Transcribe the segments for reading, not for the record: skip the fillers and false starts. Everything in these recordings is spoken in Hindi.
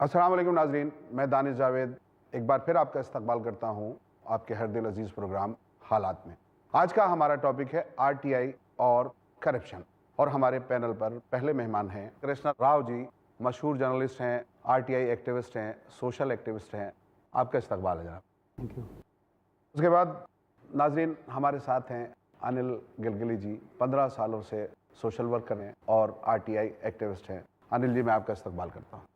अस्सलाम वालेकुम नाजरीन, मैं दानिश जावेद एक बार फिर आपका इस्तकबाल करता हूं आपके हर दिल अजीज़ प्रोग्राम हालात में। आज का हमारा टॉपिक है आरटीआई और करप्शन, और हमारे पैनल पर पहले मेहमान हैं कृष्णा राव जी, मशहूर जर्नलिस्ट हैं, आरटीआई एक्टिविस्ट हैं, सोशल एक्टिविस्ट हैं। आपका इस्तकबाल है जनाब। Thank you. उसके बाद नाजरीन हमारे साथ हैं अनिल गिलगिली जी, 15 सालों से सोशल वर्कर हैं और आरटीआई एक्टिविस्ट हैं। अनिल जी, मैं आपका इस्तकबाल करता हूँ।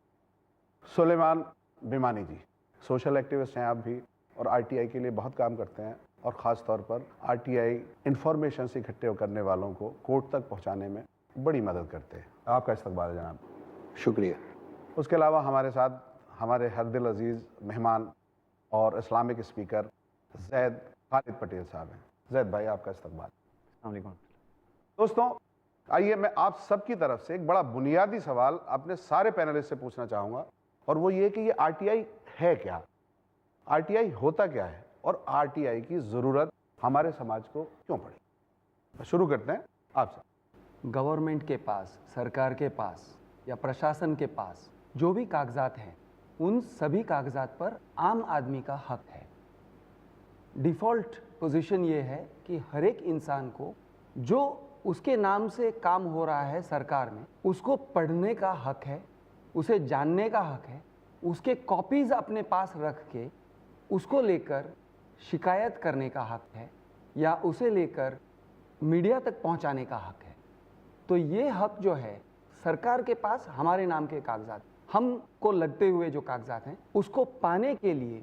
सुलेमान बिमानी जी, सोशल एक्टिविस्ट हैं आप भी, और आरटीआई के लिए बहुत काम करते हैं, और ख़ास तौर पर आरटीआई इंफॉर्मेशन इकट्ठे करने वालों को कोर्ट तक पहुंचाने में बड़ी मदद करते हैं। आपका इस्तकबाल है जनाब। शुक्रिया। उसके अलावा हमारे साथ हमारे हर दिल अजीज़ मेहमान और इस्लामिक स्पीकर जैद खालिद पटेल साहब हैं। जैद भाई, आपका इस्तकबाल। अस्सलाम वालेकुम। दोस्तों, आइए मैं आप सबकी तरफ से एक बड़ा बुनियादी सवाल अपने सारे पैनलिस्ट से पूछना चाहूँगा, और वो ये कि ये आरटीआई है क्या, आरटीआई होता क्या है, और आरटीआई की ज़रूरत हमारे समाज को क्यों पड़ी। शुरू करते हैं आपसे। गवर्नमेंट के पास, सरकार के पास या प्रशासन के पास जो भी कागजात हैं, उन सभी कागजात पर आम आदमी का हक है। डिफ़ॉल्ट पोजीशन ये है कि हर एक इंसान को जो उसके नाम से काम हो रहा है सरकार में, उसको पढ़ने का हक है, उसे जानने का हक है, उसके कॉपीज़ अपने पास रख के उसको लेकर शिकायत करने का हक है, या उसे लेकर मीडिया तक पहुंचाने का हक है। तो ये हक जो है सरकार के पास, हमारे नाम के कागजात, हमको लगते हुए जो कागजात हैं, उसको पाने के लिए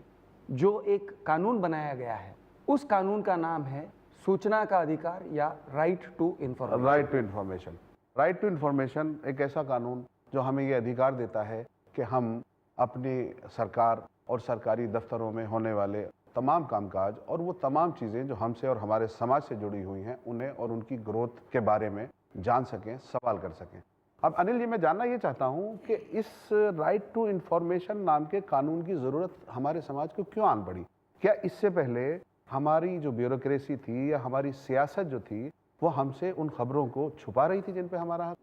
जो एक कानून बनाया गया है, उस कानून का नाम है सूचना का अधिकार या right to information. Right to information. Right to information एक ऐसा कानून जो हमें ये अधिकार देता है कि हम अपनी सरकार और सरकारी दफ्तरों में होने वाले तमाम कामकाज और वो तमाम चीज़ें जो हमसे और हमारे समाज से जुड़ी हुई हैं, उन्हें और उनकी ग्रोथ के बारे में जान सकें, सवाल कर सकें। अब अनिल जी, मैं जानना ये चाहता हूँ कि इस राइट टू इंफॉर्मेशन नाम के कानून की ज़रूरत हमारे समाज को क्यों आन पड़ी। क्या इससे पहले हमारी जो ब्यूरोक्रेसी थी या हमारी सियासत जो थी, वो हमसे उन खबरों को छुपा रही थी जिन पे हमारा हक?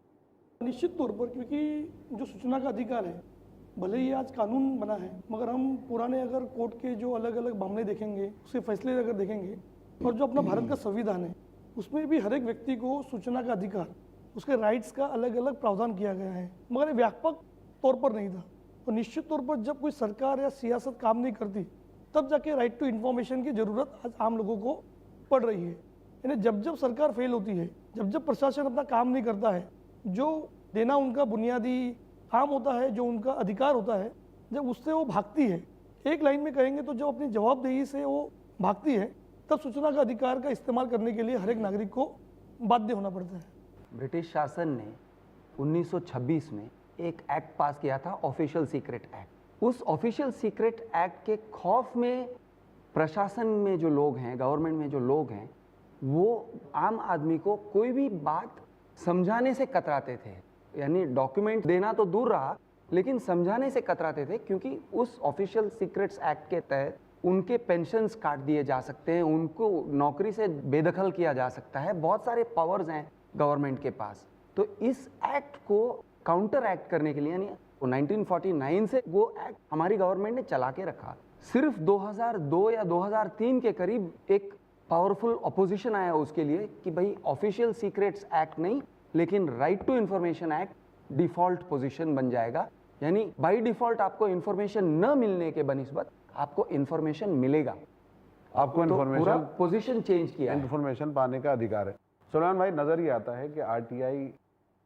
निश्चित तौर पर, क्योंकि जो सूचना का अधिकार है, भले ही आज कानून बना है, मगर हम पुराने अगर कोर्ट के जो अलग अलग मामले देखेंगे, उसके फैसले अगर देखेंगे, और जो अपना भारत का संविधान है, उसमें भी हर एक व्यक्ति को सूचना का अधिकार, उसके राइट्स का अलग अलग प्रावधान किया गया है, मगर ये व्यापक तौर पर नहीं था। और निश्चित तौर पर जब कोई सरकार या सियासत काम नहीं करती, तब जाके राइट टू इन्फॉर्मेशन की ज़रूरत आज आम लोगों को पड़ रही है। यानी जब जब सरकार फेल होती है, जब जब प्रशासन अपना काम नहीं करता है, जो देना उनका बुनियादी काम होता है, जो उनका अधिकार होता है, जब उससे वो भागती है, एक लाइन में कहेंगे तो जब अपनी जवाबदेही से वो भागती है, तब सूचना का अधिकार का इस्तेमाल करने के लिए हर एक नागरिक को बाध्य होना पड़ता है। ब्रिटिश शासन ने 1926 में एक एक्ट पास किया था, ऑफिशियल सीक्रेट एक्ट। उस ऑफिशियल सीक्रेट एक्ट के खौफ में प्रशासन में जो लोग हैं, गवर्नमेंट में जो लोग हैं, वो आम आदमी को कोई भी बात समझाने से कतराते थे। यानी डॉक्यूमेंट देना तो दूर रहा, लेकिन समझाने से कतराते थे, क्योंकि उस ऑफिशियल सीक्रेट्स एक्ट के तहत उनके पेंशन्स काट दिए जा सकते हैं, उनको नौकरी से बेदखल किया जा सकता है, बहुत सारे पावर्स हैं गवर्नमेंट के पास। तो इस एक्ट को काउंटर एक्ट करने के लिए, यानी 1949 से वो एक्ट हमारी गवर्नमेंट ने चला के रखा। सिर्फ 2002 या 2003 के करीब एक पावरफुल अपोजिशन आया उसके लिए कि भाई ऑफिशियल सीक्रेट्स एक्ट नहीं, लेकिन right to information act default position बन जाएगा। यानी बाय डिफॉल्ट आपको इंफॉर्मेशन न मिलने के बनिस्बत आपको इंफॉर्मेशन मिलेगा, आपको पूरा पोजीशन चेंज किया है। इंफॉर्मेशन पाने का अधिकार है। सुलेमान भाई, नज़र ये आता है कि आरटीआई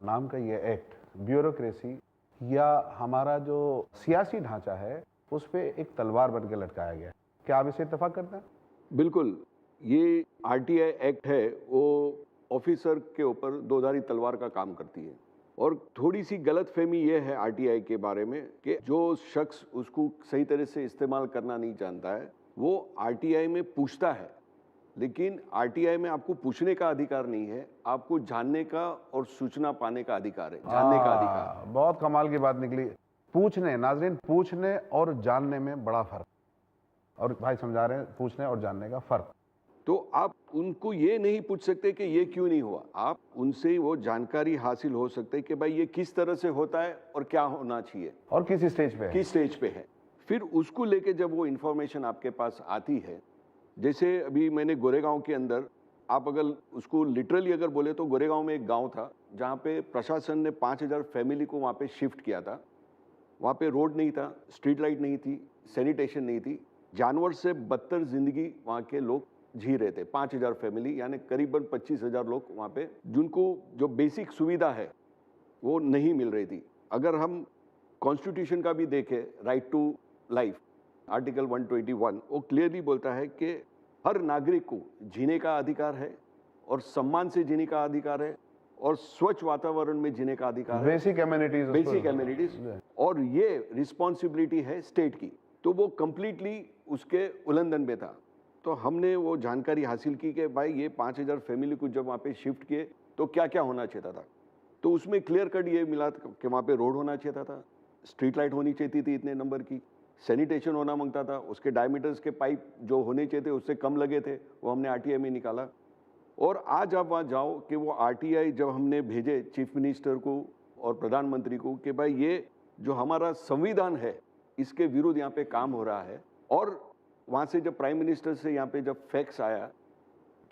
नाम का ये एक्ट ब्यूरोक्रेसी या हमारा जो सियासी ढांचा है, उस पर एक तलवार बन के लटकाया गया है। क्या आप इसे इत्तेफाक करते हैं? बिल्कुल, ये आरटीआई एक्ट है, वो ऑफिसर के ऊपर दोधारी तलवार का काम करती है। और थोड़ी सी गलतफहमी ये है आरटीआई के बारे में कि जो शख्स उसको सही तरह से इस्तेमाल करना नहीं जानता है, वो आरटीआई में पूछता है, लेकिन आरटीआई में आपको पूछने का अधिकार नहीं है, आपको जानने का और सूचना पाने का अधिकार है, जानने का अधिकार। बहुत कमाल की बात निकली। पूछने, नाजरीन, पूछने और जानने में बड़ा फर्क, और भाई समझा रहे हैं पूछने और जानने का फर्क। तो आप उनको ये नहीं पूछ सकते कि ये क्यों नहीं हुआ, आप उनसे वो जानकारी हासिल हो सकते कि भाई ये किस तरह से होता है और क्या होना चाहिए और किस स्टेज पे है। किस स्टेज पे है। फिर उसको लेके जब वो इन्फॉर्मेशन आपके पास आती है, जैसे अभी मैंने गोरेगांव के अंदर, आप अगर उसको लिटरली अगर बोले तो गोरेगांव में एक गांव था जहाँ पे प्रशासन ने 5000 फैमिली को वहाँ पे शिफ्ट किया था। वहाँ पे रोड नहीं था, स्ट्रीट लाइट नहीं थी, सैनिटेशन नहीं थी, जानवर से बदतर जिंदगी वहाँ के लोग जी रहे थे। 5000 फैमिली यानी करीबन 25,000 लोग वहाँ पे, जिनको जो बेसिक सुविधा है वो नहीं मिल रही थी। अगर हम कॉन्स्टिट्यूशन का भी देखें, राइट टू लाइफ, आर्टिकल 121, वो क्लियरली बोलता है कि हर नागरिक को जीने का अधिकार है और सम्मान से जीने का अधिकार है और स्वच्छ वातावरण में जीने का अधिकार है, बेसिक एमिनिटीज, बेसिक एमिनिटीज, और ये रिस्पॉन्सिबिलिटी है स्टेट की। तो वो कंप्लीटली उसके उल्लंघन में था। तो हमने वो जानकारी हासिल की कि भाई ये 5000 फैमिली को जब वहाँ पे शिफ्ट किए तो क्या क्या होना चाहिए था। तो उसमें क्लियर कट ये मिला कि वहाँ पे रोड होना चाहिए था, स्ट्रीट लाइट होनी चाहिए थी इतने नंबर की, सैनिटेशन होना मांगता था, उसके डायमीटर्स के पाइप जो होने चाहिए थे उससे कम लगे थे, वो हमने आरटीआई में निकाला। और आज आप वहाँ जाओ कि वो आरटीआई जब हमने भेजे चीफ मिनिस्टर को और प्रधानमंत्री को कि भाई ये जो हमारा संविधान है इसके विरुद्ध यहाँ पे काम हो रहा है, और वहाँ से जब प्राइम मिनिस्टर से यहाँ पे जब फैक्स आया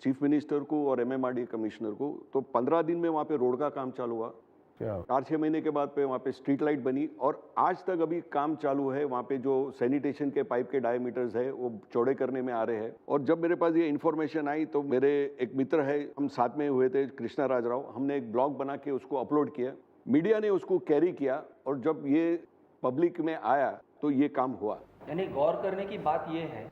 चीफ मिनिस्टर को और एमएमआरडी कमिश्नर को, तो 15 दिन में वहाँ पे रोड का काम चालू हुआ। 4-6 महीने के बाद पे वहाँ पे स्ट्रीट लाइट बनी और आज तक अभी काम चालू है। वहाँ पे जो सैनिटेशन के पाइप के डायमीटर्स है वो चौड़े करने में आ रहे हैं। और जब मेरे पास ये इन्फॉर्मेशन आई तो मेरे एक मित्र है, हम साथ में हुए थे, कृष्णा राज राव, हमने एक ब्लॉग बना के उसको अपलोड किया, मीडिया ने उसको कैरी किया और जब ये पब्लिक में आया तो ये काम हुआ। यानी गौर करने की बात यह है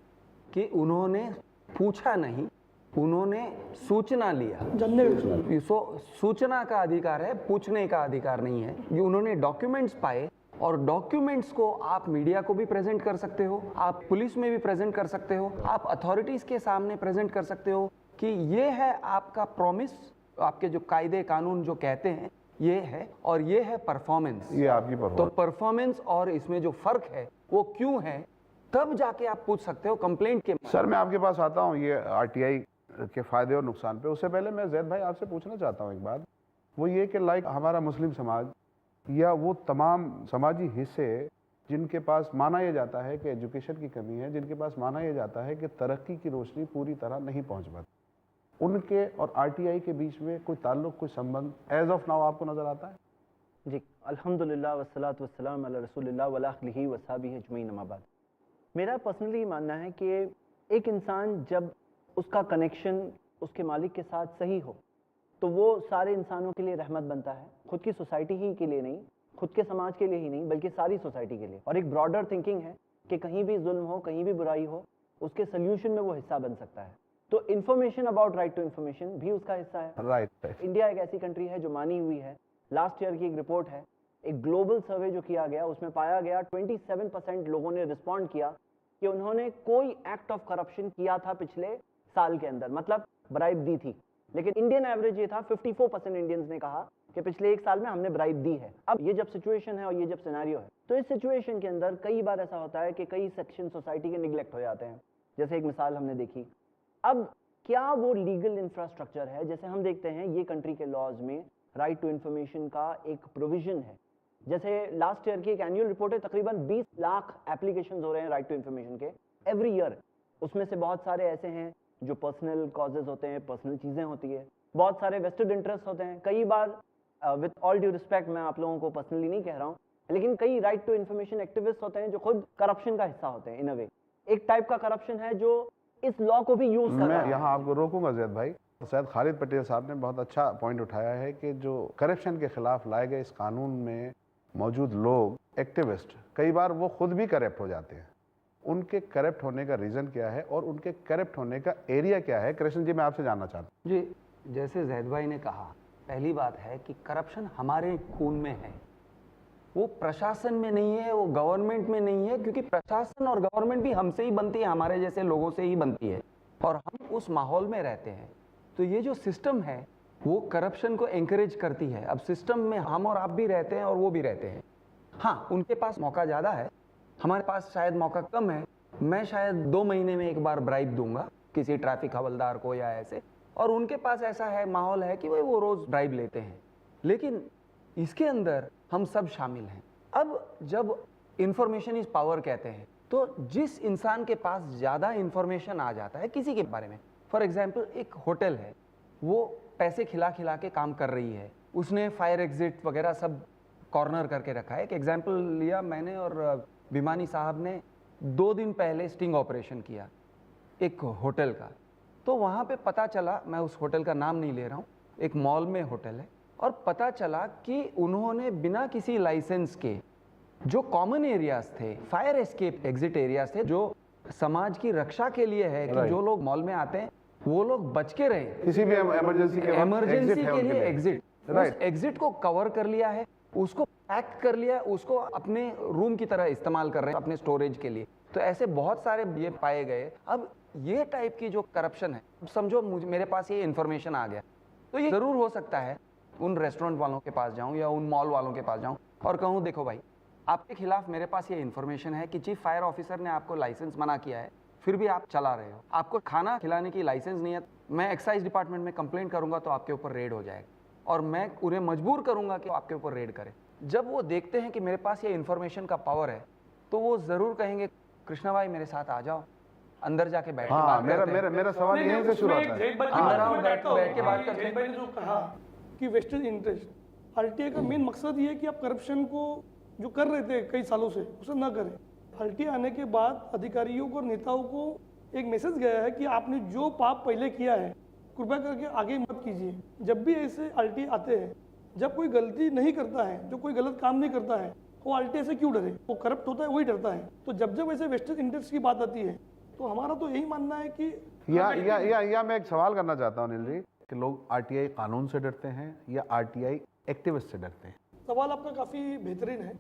कि उन्होंने पूछा नहीं, उन्होंने सूचना लिया। जानने सूचना का अधिकार है, पूछने का अधिकार नहीं है। ये उन्होंने डॉक्यूमेंट्स पाए और डॉक्यूमेंट्स को आप मीडिया को भी प्रेजेंट कर सकते हो, आप पुलिस में भी प्रेजेंट कर सकते हो, आप अथॉरिटीज के सामने प्रेजेंट कर सकते हो कि ये है आपका प्रॉमिस, आपके जो कायदे कानून जो कहते हैं ये है, और ये है परफॉर्मेंस, ये आपकी तो परफॉर्मेंस और इसमें जो फर्क है वो क्यों है, तब जाके आप पूछ सकते हो कंप्लेंट के। सर मैं आपके पास आता हूँ ये आरटीआई के फायदे और नुकसान पे। उससे पहले मैं जैद भाई आपसे पूछना चाहता हूँ एक बात, वो ये कि लाइक हमारा मुस्लिम समाज या वो तमाम समाजी हिस्से जिनके पास माना यह जाता है कि एजुकेशन की कमी है, जिनके पास माना यह जाता है कि तरक्की की रोशनी पूरी तरह नहीं पहुँच पाती, उनके और आरटीआई के बीच में कोई ताल्लुक, कोई संबंध एज ऑफ नाउ आपको नजर आता है? जी, अल्हम्दुलिल्लाह वस्सलातु वस्सलाम अला रसूलिल्लाह व अला आलिहि व सहाबिहि अजमईन, अम्मा बाद। मेरा पर्सनली मानना है कि एक इंसान जब उसका कनेक्शन उसके मालिक के साथ सही हो तो वो सारे इंसानों के लिए रहमत बनता है, खुद की सोसाइटी ही के लिए नहीं, खुद के समाज के लिए ही नहीं, बल्कि सारी सोसाइटी के लिए। और एक ब्रॉडर थिंकिंग है कि कहीं भी जुल्म हो, कहीं भी बुराई हो, उसके सोल्यूशन में वो हिस्सा बन सकता है। तो information about right to information भी उसका हिस्सा है। राइट। इंडिया एक ऐसी कंट्री है जो मानी हुई है। लास्ट ईयर की एक रिपोर्ट है, एक ग्लोबल सर्वे जो किया गया, उसमें पाया गया 27% लोगों ने रिस्पॉन्ड किया कि उन्होंने कोई एक्ट ऑफ करप्शन किया था पिछले साल के अंदर, मतलब ब्राइब दी थी। लेकिन इंडियन एवरेज ये था, 54% इंडियंस ने कहा कि पिछले एक साल में हमने ब्राइब दी है। अब ये जब सिचुएशन है और ये जब सिनेरियो है, तो इस सिचुएशन के अंदर कई बार ऐसा होता है कि कई सेक्शन सोसाइटी के निगलेक्ट हो जाते हैं। जैसे एक मिसाल हमने देखी, अब क्या वो लीगल इंफ्रास्ट्रक्चर है? जैसे हम देखते हैं ये कंट्री के लॉज में राइट टू इन्फॉर्मेशन का एक प्रोविजन है। जैसे लास्ट ईयर की एक एनुअल रिपोर्ट है, तकरीबन 20 लाख एप्लीकेशंस हो रहे हैं राइट टू इन्फॉर्मेशन के एवरी ईयर। उसमें से बहुत सारे ऐसे हैं जो पर्सनल कॉजेज होते हैं, पर्सनल चीजें होती है, बहुत सारे वेस्टेड इंटरेस्ट होते हैं। कई बार विद ऑल ड्यू रिस्पेक्ट, मैं आप लोगों को पर्सनली नहीं कह रहा हूँ, लेकिन कई राइट टू इन्फॉर्मेशन एक्टिविस्ट होते हैं जो खुद करप्शन का हिस्सा होते हैं। इन अ वे एक टाइप का करप्शन है जो इस लॉ को भी यूज कर रहा है। मैं यहाँ आपको रोकूंगा जैद भाई। सैयद खालिद पटेल साहब ने बहुत अच्छा पॉइंट उठाया है कि जो करप्शन के खिलाफ लाए गए इस कानून में मौजूद लोग, एक्टिविस्ट, कई बार वो खुद भी करप्ट हो जाते हैं। उनके करप्ट होने का रीज़न क्या है और उनके करप्ट होने का एरिया क्या है? कृष्ण जी मैं आपसे जानना चाहता हूँ। जी, जैसे जैद भाई ने कहा, पहली बात है कि करप्शन हमारे खून में है, वो प्रशासन में नहीं है, वो गवर्नमेंट में नहीं है, क्योंकि प्रशासन और गवर्नमेंट भी हमसे ही बनती है, हमारे जैसे लोगों से ही बनती है, और हम उस माहौल में रहते हैं। तो ये जो सिस्टम है वो करप्शन को एंकरेज करती है। अब सिस्टम में हम और आप भी रहते हैं और वो भी रहते हैं। हाँ, उनके पास मौका ज़्यादा है, हमारे पास शायद मौका कम है। मैं शायद 2 महीने में एक बार ब्राइब दूंगा किसी ट्रैफिक हवलदार को या ऐसे, और उनके पास ऐसा है माहौल है कि वो रोज ब्राइब लेते हैं, लेकिन इसके अंदर हम सब शामिल हैं। अब जब इंफॉर्मेशन इज पावर कहते हैं, तो जिस इंसान के पास ज़्यादा इंफॉर्मेशन आ जाता है किसी के बारे में, फॉर एग्जाम्पल एक होटल है, वो पैसे खिला खिला के काम कर रही है, उसने फायर एग्जिट वगैरह सब कॉर्नर करके रखा है। एक एग्जाम्पल लिया मैंने और भिमानी साहब ने 2 दिन पहले स्टिंग ऑपरेशन किया एक होटल का, तो वहाँ पे पता चला, मैं उस होटल का नाम नहीं ले रहा हूँ, एक मॉल में होटल है, और पता चला कि उन्होंने बिना किसी लाइसेंस के जो कॉमन एरियाज थे, फायर एस्केप एग्जिट एरियाज थे, जो समाज की रक्षा के लिए है कि जो लोग मॉल में आते हैं वो लोग बच के रहे, किसी भी इमरजेंसी के लिए एग्जिट, उस एग्जिट को कवर कर लिया है, उसको पैक कर लिया है, उसको अपने रूम की तरह इस्तेमाल कर रहे हैं अपने स्टोरेज के लिए। तो ऐसे बहुत सारे ये पाए गए। अब ये टाइप की जो करप्शन है, समझो मेरे पास ये इन्फॉर्मेशन आ गया, तो ये जरूर हो सकता है उन रेस्टोरेंट वालों के पास जाऊं या उन मॉल वालों के पास जाऊं और कहूं देखो भाई, आपके खिलाफ मेरे पास ये इन्फॉर्मेशन है कि चीफ फायर ऑफिसर ने आपको लाइसेंस मना किया है, फिर भी आप चला रहे हो, आपको खाना खिलाने की लाइसेंस नहीं है, मैं एक्साइज डिपार्टमेंट में कंप्लेंट करूंगा तो आपके ऊपर रेड हो जाएगा और मैं उन्हें मजबूर करूंगा कि आपके ऊपर रेड करें। जब वो देखते हैं कि मेरे पास ये इन्फॉर्मेशन का पावर है, तो वो जरूर कहेंगे कृष्णा भाई मेरे साथ आ जाओ, अंदर जाके बैठ के बात करते हैं। मेरा सवाल यहीं से शुरू होता है। अंदर आओ, बैठ के बात करते हैं। भाई ने जो कहा कि वेस्टेज इंटरेस्ट, आरटीआई का मेन मकसद ये है कि आप करप्शन को जो कर रहे थे कई सालों से उसे न करें। आरटीआई आने के बाद अधिकारियों को और नेताओं को एक मैसेज गया है कि आपने जो पाप पहले किया है कृपया करके आगे मत कीजिए। जब भी ऐसे आरटीआई आते हैं, जब कोई गलती नहीं करता है, जो कोई गलत काम नहीं करता है, वो आरटीआई से क्यों डरे? वो करप्ट होता है वही डरता है। तो जब जब ऐसे वेस्टेज इंटरेस्ट की बात आती है, तो हमारा तो यही मानना है कि या मैं एक सवाल करना चाहता हूँ अनिल जी, कि लोग आरटीआई कानून से डरते हैं या आरटीआई एक्टिविस्ट से डरते हैं? सवाल आपका काफ़ी बेहतरीन है।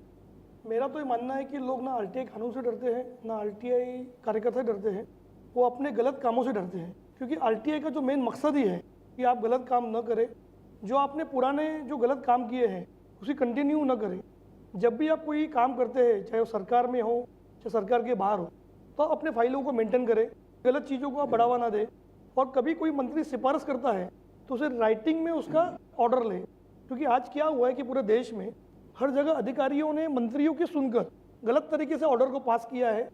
मेरा तो ये मानना है कि लोग ना आरटीआई कानून से डरते हैं, ना आरटीआई कार्यकर्ता से डरते हैं, वो अपने गलत कामों से डरते हैं। क्योंकि आरटीआई का जो मेन मकसद ही है कि आप गलत काम न करें, जो आपने पुराने जो गलत काम किए हैं उसे कंटिन्यू न करें। जब भी आप कोई काम करते हैं, चाहे वो सरकार में हो चाहे सरकार के बाहर हो, तो अपने फाइलों को मेंटेन करें, गलत चीज़ों को आप बढ़ावा ना दें, और कभी कोई मंत्री सिफारिश करता है तो उसे राइटिंग में उसका ऑर्डर लें। क्योंकि आज क्या हुआ है कि पूरे देश में हर जगह अधिकारियों ने मंत्रियों की सुनकर गलत तरीके से ऑर्डर को पास किया है।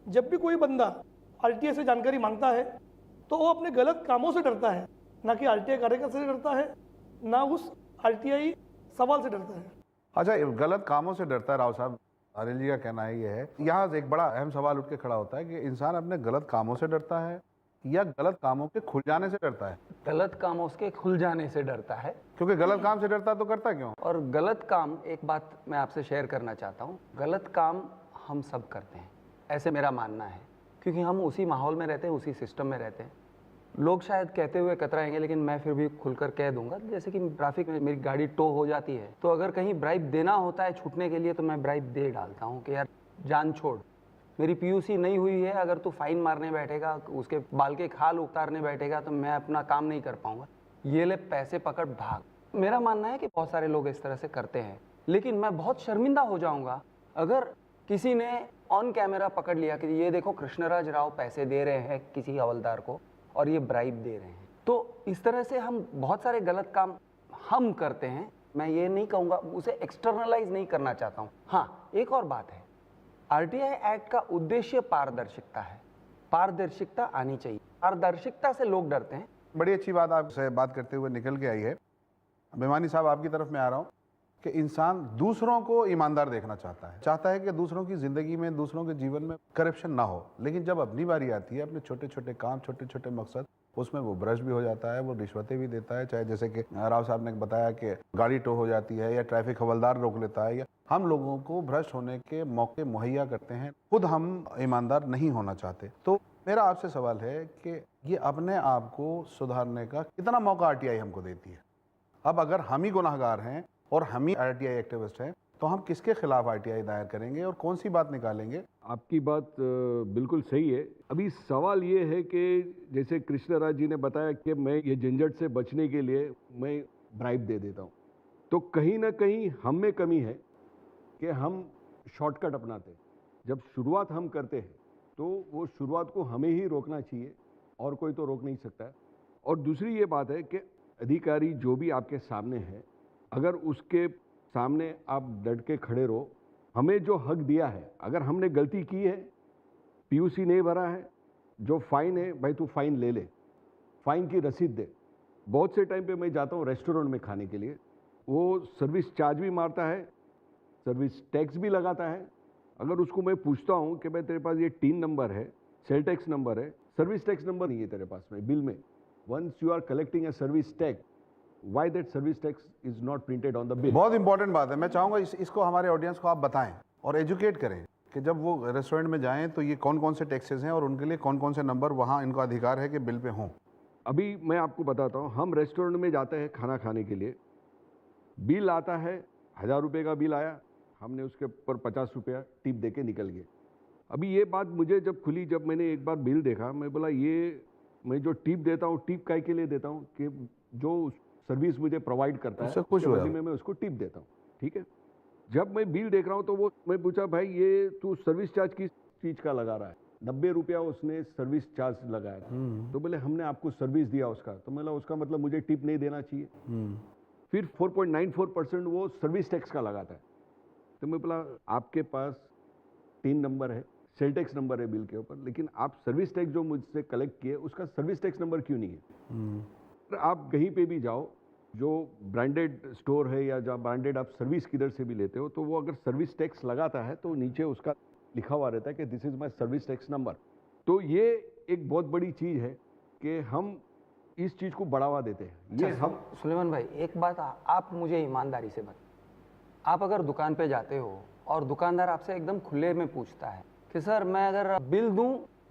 जब भी कोई बंदा आरटीआई से जानकारी मांगता है तो वो अपने गलत कामों से डरता है, ना कि आरटीआई कार्यकर्ता से डरता है, ना उस आरटीआई सवाल से डरता है। अच्छा, गलत कामों से डरता है। राव साहब, अनिल जी का कहना है ये है, यहाँ एक बड़ा अहम सवाल उठ के खड़ा होता है कि इंसान अपने गलत कामों से डरता है या गलत कामों के खुल जाने से डरता है? गलत कामों के खुल जाने से डरता है, क्योंकि गलत काम से डरता तो करता क्यों? और गलत काम, एक बात मैं आपसे शेयर करना चाहता हूँ, गलत काम हम सब करते हैं, ऐसे मेरा मानना है, क्योंकि हम उसी माहौल में रहते हैं, उसी सिस्टम में रहते हैं। लोग शायद कहते हुए कतराएंगे, लेकिन मैं फिर भी खुलकर कह दूंगा, जैसे कि ट्रैफिक में मेरी गाड़ी टो हो जाती है, तो अगर कहीं ब्राइब देना होता है छूटने के लिए, तो मैं ब्राइब दे डालता हूँ कि यार जान छोड़, मेरी पीयूसी नहीं हुई है, अगर तू फाइन मारने बैठेगा, उसके बाल के खाल उतारने बैठेगा, तो मैं अपना काम नहीं कर पाऊंगा, ये ले पैसे पकड़ भाग। मेरा मानना है कि बहुत सारे लोग इस तरह से करते हैं, लेकिन मैं बहुत शर्मिंदा हो जाऊंगा अगर किसी ने ऑन कैमरा पकड़ लिया कि ये देखो कृष्णराज राव पैसे दे रहे हैं किसी हवलदार को और ये ब्राइब दे रहे हैं। तो इस तरह से हम बहुत सारे गलत काम हम करते हैं। मैं ये नहीं कहूँगा, उसे एक्सटर्नलाइज नहीं करना चाहता हूँ। हाँ, एक और बात है, आरटीआई एक्ट का उद्देश्य पारदर्शिता है, पारदर्शिता आनी चाहिए, पारदर्शिता से लोग डरते हैं। बड़ी अच्छी बात आपसे बात करते हुए निकल के आई है। भिमानी साहब, आपकी तरफ मैं आ रहा हूँ कि इंसान दूसरों को ईमानदार देखना चाहता है कि दूसरों की ज़िंदगी में, दूसरों के जीवन में करप्शन ना हो, लेकिन जब अपनी बारी आती है, अपने छोटे छोटे काम, छोटे छोटे मकसद, उसमें वो भ्रष्ट भी हो जाता है, वो रिश्वतें भी देता है। चाहे जैसे कि राव साहब ने बताया कि गाड़ी टो हो जाती है या ट्रैफिक हवलदार रोक लेता है, या हम लोगों को भ्रष्ट होने के मौके मुहैया करते हैं, खुद हम ईमानदार नहीं होना चाहते। तो मेरा आपसे सवाल है कि ये अपने आप को सुधारने का कितना मौका आरटीआई हमको देती है? अब अगर हम ही गुनाहगार हैं और हम ही आरटीआई एक्टिविस्ट हैं, तो हम किसके खिलाफ आरटीआई दायर करेंगे और कौन सी बात निकालेंगे? आपकी बात बिल्कुल सही है। अभी सवाल ये है कि जैसे कृष्णराज जी ने बताया कि मैं ये झंझट से बचने के लिए मैं ब्राइब दे देता हूँ, तो कहीं ना कहीं हम में कमी है कि हम शॉर्टकट अपनाते हैं। जब शुरुआत हम करते हैं तो वो शुरुआत को हमें ही रोकना चाहिए, और कोई तो रोक नहीं सकता है। और दूसरी ये बात है कि अधिकारी जो भी आपके सामने है, अगर उसके सामने आप डट के खड़े रहो, हमें जो हक दिया है, अगर हमने गलती की है, पीयूसी नहीं भरा है, जो फाइन है भाई तू फाइन ले ले, फाइन की रसीद दे। बहुत से टाइम पे मैं जाता हूँ रेस्टोरेंट में खाने के लिए, वो सर्विस चार्ज भी मारता है, सर्विस टैक्स भी लगाता है। अगर उसको मैं पूछता हूँ कि भाई तेरे पास ये टीन नंबर है, सेल टैक्स नंबर है, सर्विस टैक्स नंबर नहीं है तेरे पास में बिल में, once you are collecting a service tax, why that service tax is not printed on the bill. बहुत इंपॉर्टेंट बात है। मैं चाहूँगा इसको हमारे ऑडियंस को आप बताएं और एजुकेट करें कि जब वो रेस्टोरेंट में जाएं तो ये कौन कौन से टैक्सेस हैं और उनके लिए कौन कौन से नंबर वहाँ इनको अधिकार है कि बिल पे हों। अभी मैं आपको बताता हूँ, हम रेस्टोरेंट में जाते हैं खाना खाने के लिए, बिल आता है 1000 रुपये का बिल आया, हमने उसके ऊपर 50 रुपया टिप दे के निकल गए। अभी ये बात मुझे जब खुली, जब मैंने एक बार बिल देखा, मैं बोला ये मैं जो टिप देता हूँ, टिप काय के लिए देता हूँ कि जो सर्विस मुझे प्रोवाइड करता है उससे खुश हो में मैं उसको टिप देता हूँ, ठीक है। जब मैं बिल देख रहा हूँ तो वो मैं पूछा भाई ये तू सर्विस चार्ज किस चीज़ का लगा रहा है, 90 रुपया उसने सर्विस चार्ज लगाया था। तो बोले हमने आपको सर्विस दिया उसका, तो मैं उसका मतलब मुझे टिप नहीं देना चाहिए। फिर 4.94% वो सर्विस टैक्स का लगाता है। तो मैं बोला आपके पास 3 नंबर है, सेल टैक्स नंबर है बिल के ऊपर, लेकिन आप सर्विस टैक्स जो मुझसे कलेक्ट किए उसका सर्विस टैक्स नंबर क्यों नहीं है। आप कहीं पे भी जाओ, जो ब्रांडेड स्टोर है या जहाँ ब्रांडेड आप सर्विस किधर से भी लेते हो, तो वो अगर सर्विस टैक्स लगाता है तो नीचे उसका लिखा हुआ रहता है कि this is my service tax number. तो ये एक बहुत बड़ी चीज़ है कि हम इस चीज़ को बढ़ावा देते हैं। ये हम सुलेमान भाई, एक बात आप मुझे ईमानदारी से बताएं, आप अगर दुकान पे जाते हो और दुकानदार आपसे एकदम खुले में पूछता है कि सर मैं अगर बिल दूं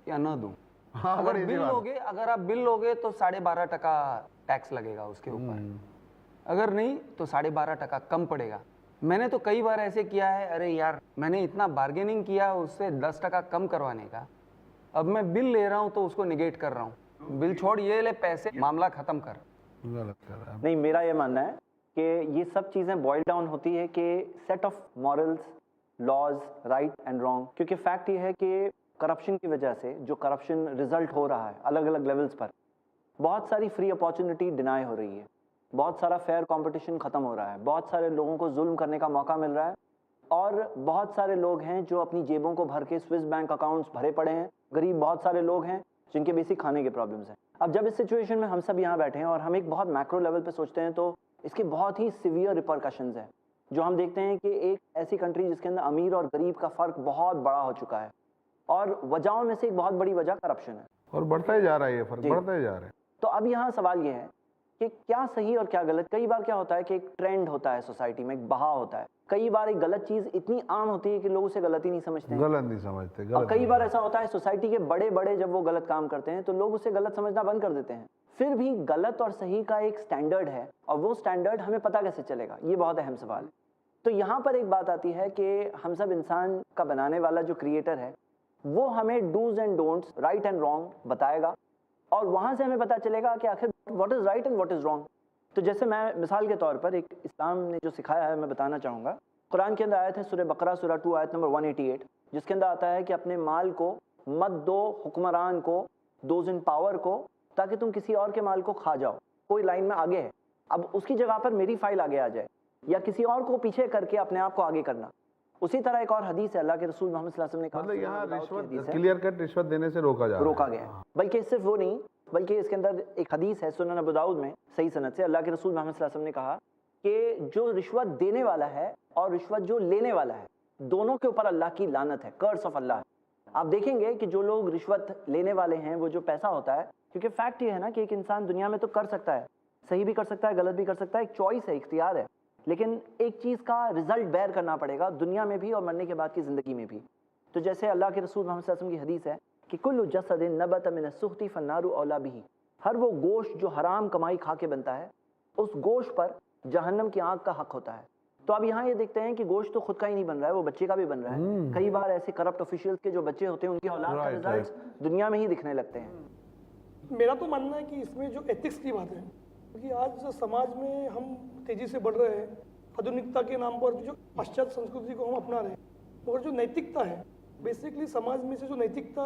या ना दूं, हाँ, अगर बड़ी बिल बात। लोगे अगर आप बिल लोगे तो 12.5% टैक्स लगेगा उसके ऊपर, अगर नहीं तो 12.5% कम पड़ेगा। मैंने तो कई बार ऐसे किया है, अरे यार मैंने इतना बार्गेनिंग किया उससे 10% कम करवाने का, अब मैं बिल ले रहा हूँ तो उसको निगेट कर रहा हूँ, बिल छोड़ ये ले पैसे, मामला खत्म कर। गलत कर रहा है। नहीं, मेरा ये मानना है कि ये सब चीज़ें बॉयल डाउन होती है कि set of morals, laws, right and wrong. क्योंकि फैक्ट ये है कि करप्शन की वजह से जो करप्शन रिजल्ट हो रहा है अलग अलग लेवल्स पर, बहुत सारी फ्री अपॉर्चुनिटी डिनाई हो रही है, बहुत सारा फेयर कंपटीशन खत्म हो रहा है, बहुत सारे लोगों को जुल्म करने का मौका मिल रहा है, और बहुत सारे लोग हैं जो अपनी जेबों को भर के स्विस बैंक अकाउंट्स भरे पड़े हैं। गरीब बहुत सारे लोग हैं जिनके बेसिक खाने के प्रॉब्लम्स हैं। अब जब इस सिचुएशन में हम सब यहाँ बैठे हैं और हम एक बहुत मैक्रो लेवल पे सोचते हैं तो इसके बहुत ही सीवियर रिपरकशंस हैं, जो हम देखते हैं कि एक ऐसी कंट्री जिसके अंदर अमीर और गरीब का फ़र्क बहुत बड़ा हो चुका है, और वजहों में से एक बहुत बड़ी वजह करप्शन है, और बढ़ता ही जा रहा है, ये फर्क बढ़ता ही जा रहा है। तो अब यहाँ सवाल ये है कि क्या सही और क्या गलत। कई बार क्या होता है कि एक ट्रेंड होता है सोसाइटी में, एक बहाव होता है, कई बार एक गलत चीज़ इतनी आम होती है कि लोग उसे गलत ही नहीं समझते हैं। गलत नहीं समझते, और गलत कई नहीं। बार ऐसा होता है सोसाइटी के बड़े बड़े जब वो गलत काम करते हैं तो लोग उसे गलत समझना बंद कर देते हैं। फिर भी गलत और सही का एक स्टैंडर्ड है, और वो स्टैंडर्ड हमें पता कैसे चलेगा, ये बहुत अहम सवाल है। तो यहाँ पर एक बात आती है कि हम सब इंसान का बनाने वाला जो क्रिएटर है वो हमें dos and don'ts, right and wrong बताएगा, और वहाँ से हमें पता चलेगा कि आखिर what is right and what is wrong. तो जैसे मैं मिसाल के तौर पर एक इस्लाम ने जो सिखाया है मैं बताना चाहूँगा। कुरान के अंदर आयत है सूरह बकरा सूरह 2 आयत नंबर 188, जिसके अंदर आता है कि अपने माल को मत दो हुक्मरान को, दोज इन पावर को, ताकि तुम किसी और के माल को खा जाओ। कोई लाइन में आगे है, अब उसकी जगह पर मेरी फाइल आगे आ जाए, या किसी और को पीछे करके अपने आप को आगे करना। उसी तरह एक और हदीस है, अल्लाह के रसूल मोहम्मद सल्लल्लाहु अलैहि वसल्लम ने कहा, मतलब यहाँ रिश्वत, क्लियर कट रिश्वत देने से रोका जा रहा है। रोका गया है। बल्कि सिर्फ वो नहीं, बल्कि इसके अंदर एक हदीस है सुनन अबू दाऊद में सही सनद से, अल्लाह के रसूल मोहम्मद सल्लल्लाहु अलैहि वसल्लम ने कहा कि जो रिश्वत देने वाला है और रिश्वत जो लेने वाला है, दोनों के ऊपर अल्लाह की लानत है, कर्स ऑफ अल्लाह है। आप देखेंगे कि जो लोग रिश्वत लेने वाले हैं, वो जो पैसा होता है, क्योंकि फैक्ट ये है ना कि एक इंसान दुनिया में तो कर सकता है, सही भी कर सकता है, गलत भी कर सकता है, एक चॉइस है, इख्तियार है, लेकिन एक चीज़ का रिजल्ट बेयर करना पड़ेगा दुनिया में भी और मरने के बाद की ज़िंदगी में भी। तो जैसे अल्लाह के रसूल मोहम्मद सल्लल्लाहु अलैहि वसल्लम की हदीस है कि कुल्लु जसदिन नबत मिन अस्सुख्ती फन्नारु औला बिही, हर वो गोश्त जो हराम कमाई खा के बनता है, उस गोश्त पर जहन्नम की आग का हक होता है। तो अब यहाँ ये देखते हैं कि गोश्त तो खुद का ही नहीं बन रहा है, वो बच्चे का भी बन रहा है। कई बार ऐसे करप्ट ऑफिशियल्स के जो बच्चे होते हैं, उनकी औलाद का रिजल्ट दुनिया में ही दिखने लगते हैं। मेरा तो मानना है कि इसमें जो एथिक्स की बात है, क्योंकि आज समाज में हम तेजी से बढ़ रहे हैं, आधुनिकता के नाम पर जो पाश्चात्य संस्कृति को हम अपना रहे हैं, मगर जो नैतिकता है, बेसिकली समाज में से जो नैतिकता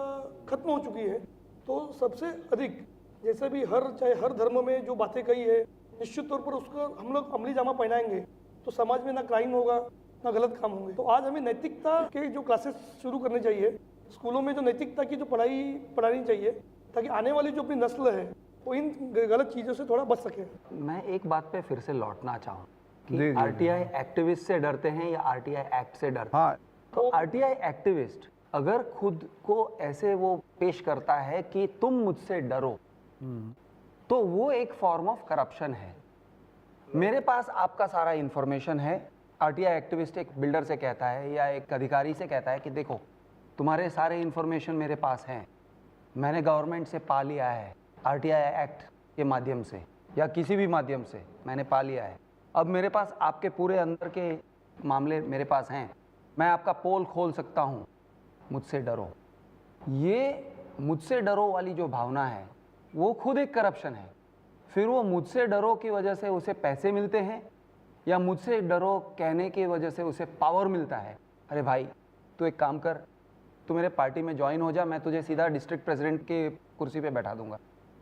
खत्म हो चुकी है, तो सबसे अधिक जैसे भी चाहे हर धर्म में जो बातें कही है, निश्चित तौर पर उसका हम लोग अमली जामा पहनाएंगे तो समाज में ना क्राइम होगा ना गलत काम होंगे। तो आज हमें नैतिकता के जो क्लासेस शुरू करने चाहिए, स्कूलों में जो नैतिकता की जो पढ़ानी चाहिए, ताकि आने वाली जो अपनी नस्ल है वो इन गलत चीज़ों से थोड़ा बच सके। मैं एक बात पे फिर से लौटना चाहूँ जी, कि जी, आरटीआई एक्टिविस्ट से डरते हैं या आरटीआई एक्ट से डरते हैं। हाँ, तो आरटीआई एक्टिविस्ट अगर खुद को ऐसे वो पेश करता है कि तुम मुझसे डरो, तो वो एक फॉर्म ऑफ करप्शन है। मेरे पास आपका सारा इंफॉर्मेशन है। आरटीआई एक्टिविस्ट एक बिल्डर से कहता है या एक अधिकारी से कहता है कि देखो तुम्हारे सारे इंफॉर्मेशन मेरे पास हैं, मैंने गवर्नमेंट से पा लिया है, आरटीआई एक्ट के माध्यम से या किसी भी माध्यम से मैंने पा लिया है। अब मेरे पास आपके पूरे अंदर के मामले मेरे पास हैं, मैं आपका पोल खोल सकता हूँ, मुझसे डरो। ये मुझसे डरो वाली जो भावना है वो खुद एक करप्शन है। फिर वो मुझसे डरो की वजह से उसे पैसे मिलते हैं या मुझसे डरो कहने की वजह से उसे पावर मिलता है। अरे भाई तू एक काम कर, तू मेरे पार्टी में ज्वाइन हो जा, मैं तुझे सीधा डिस्ट्रिक्ट प्रेसिडेंट के कुर्सी पे बैठा दूंगा,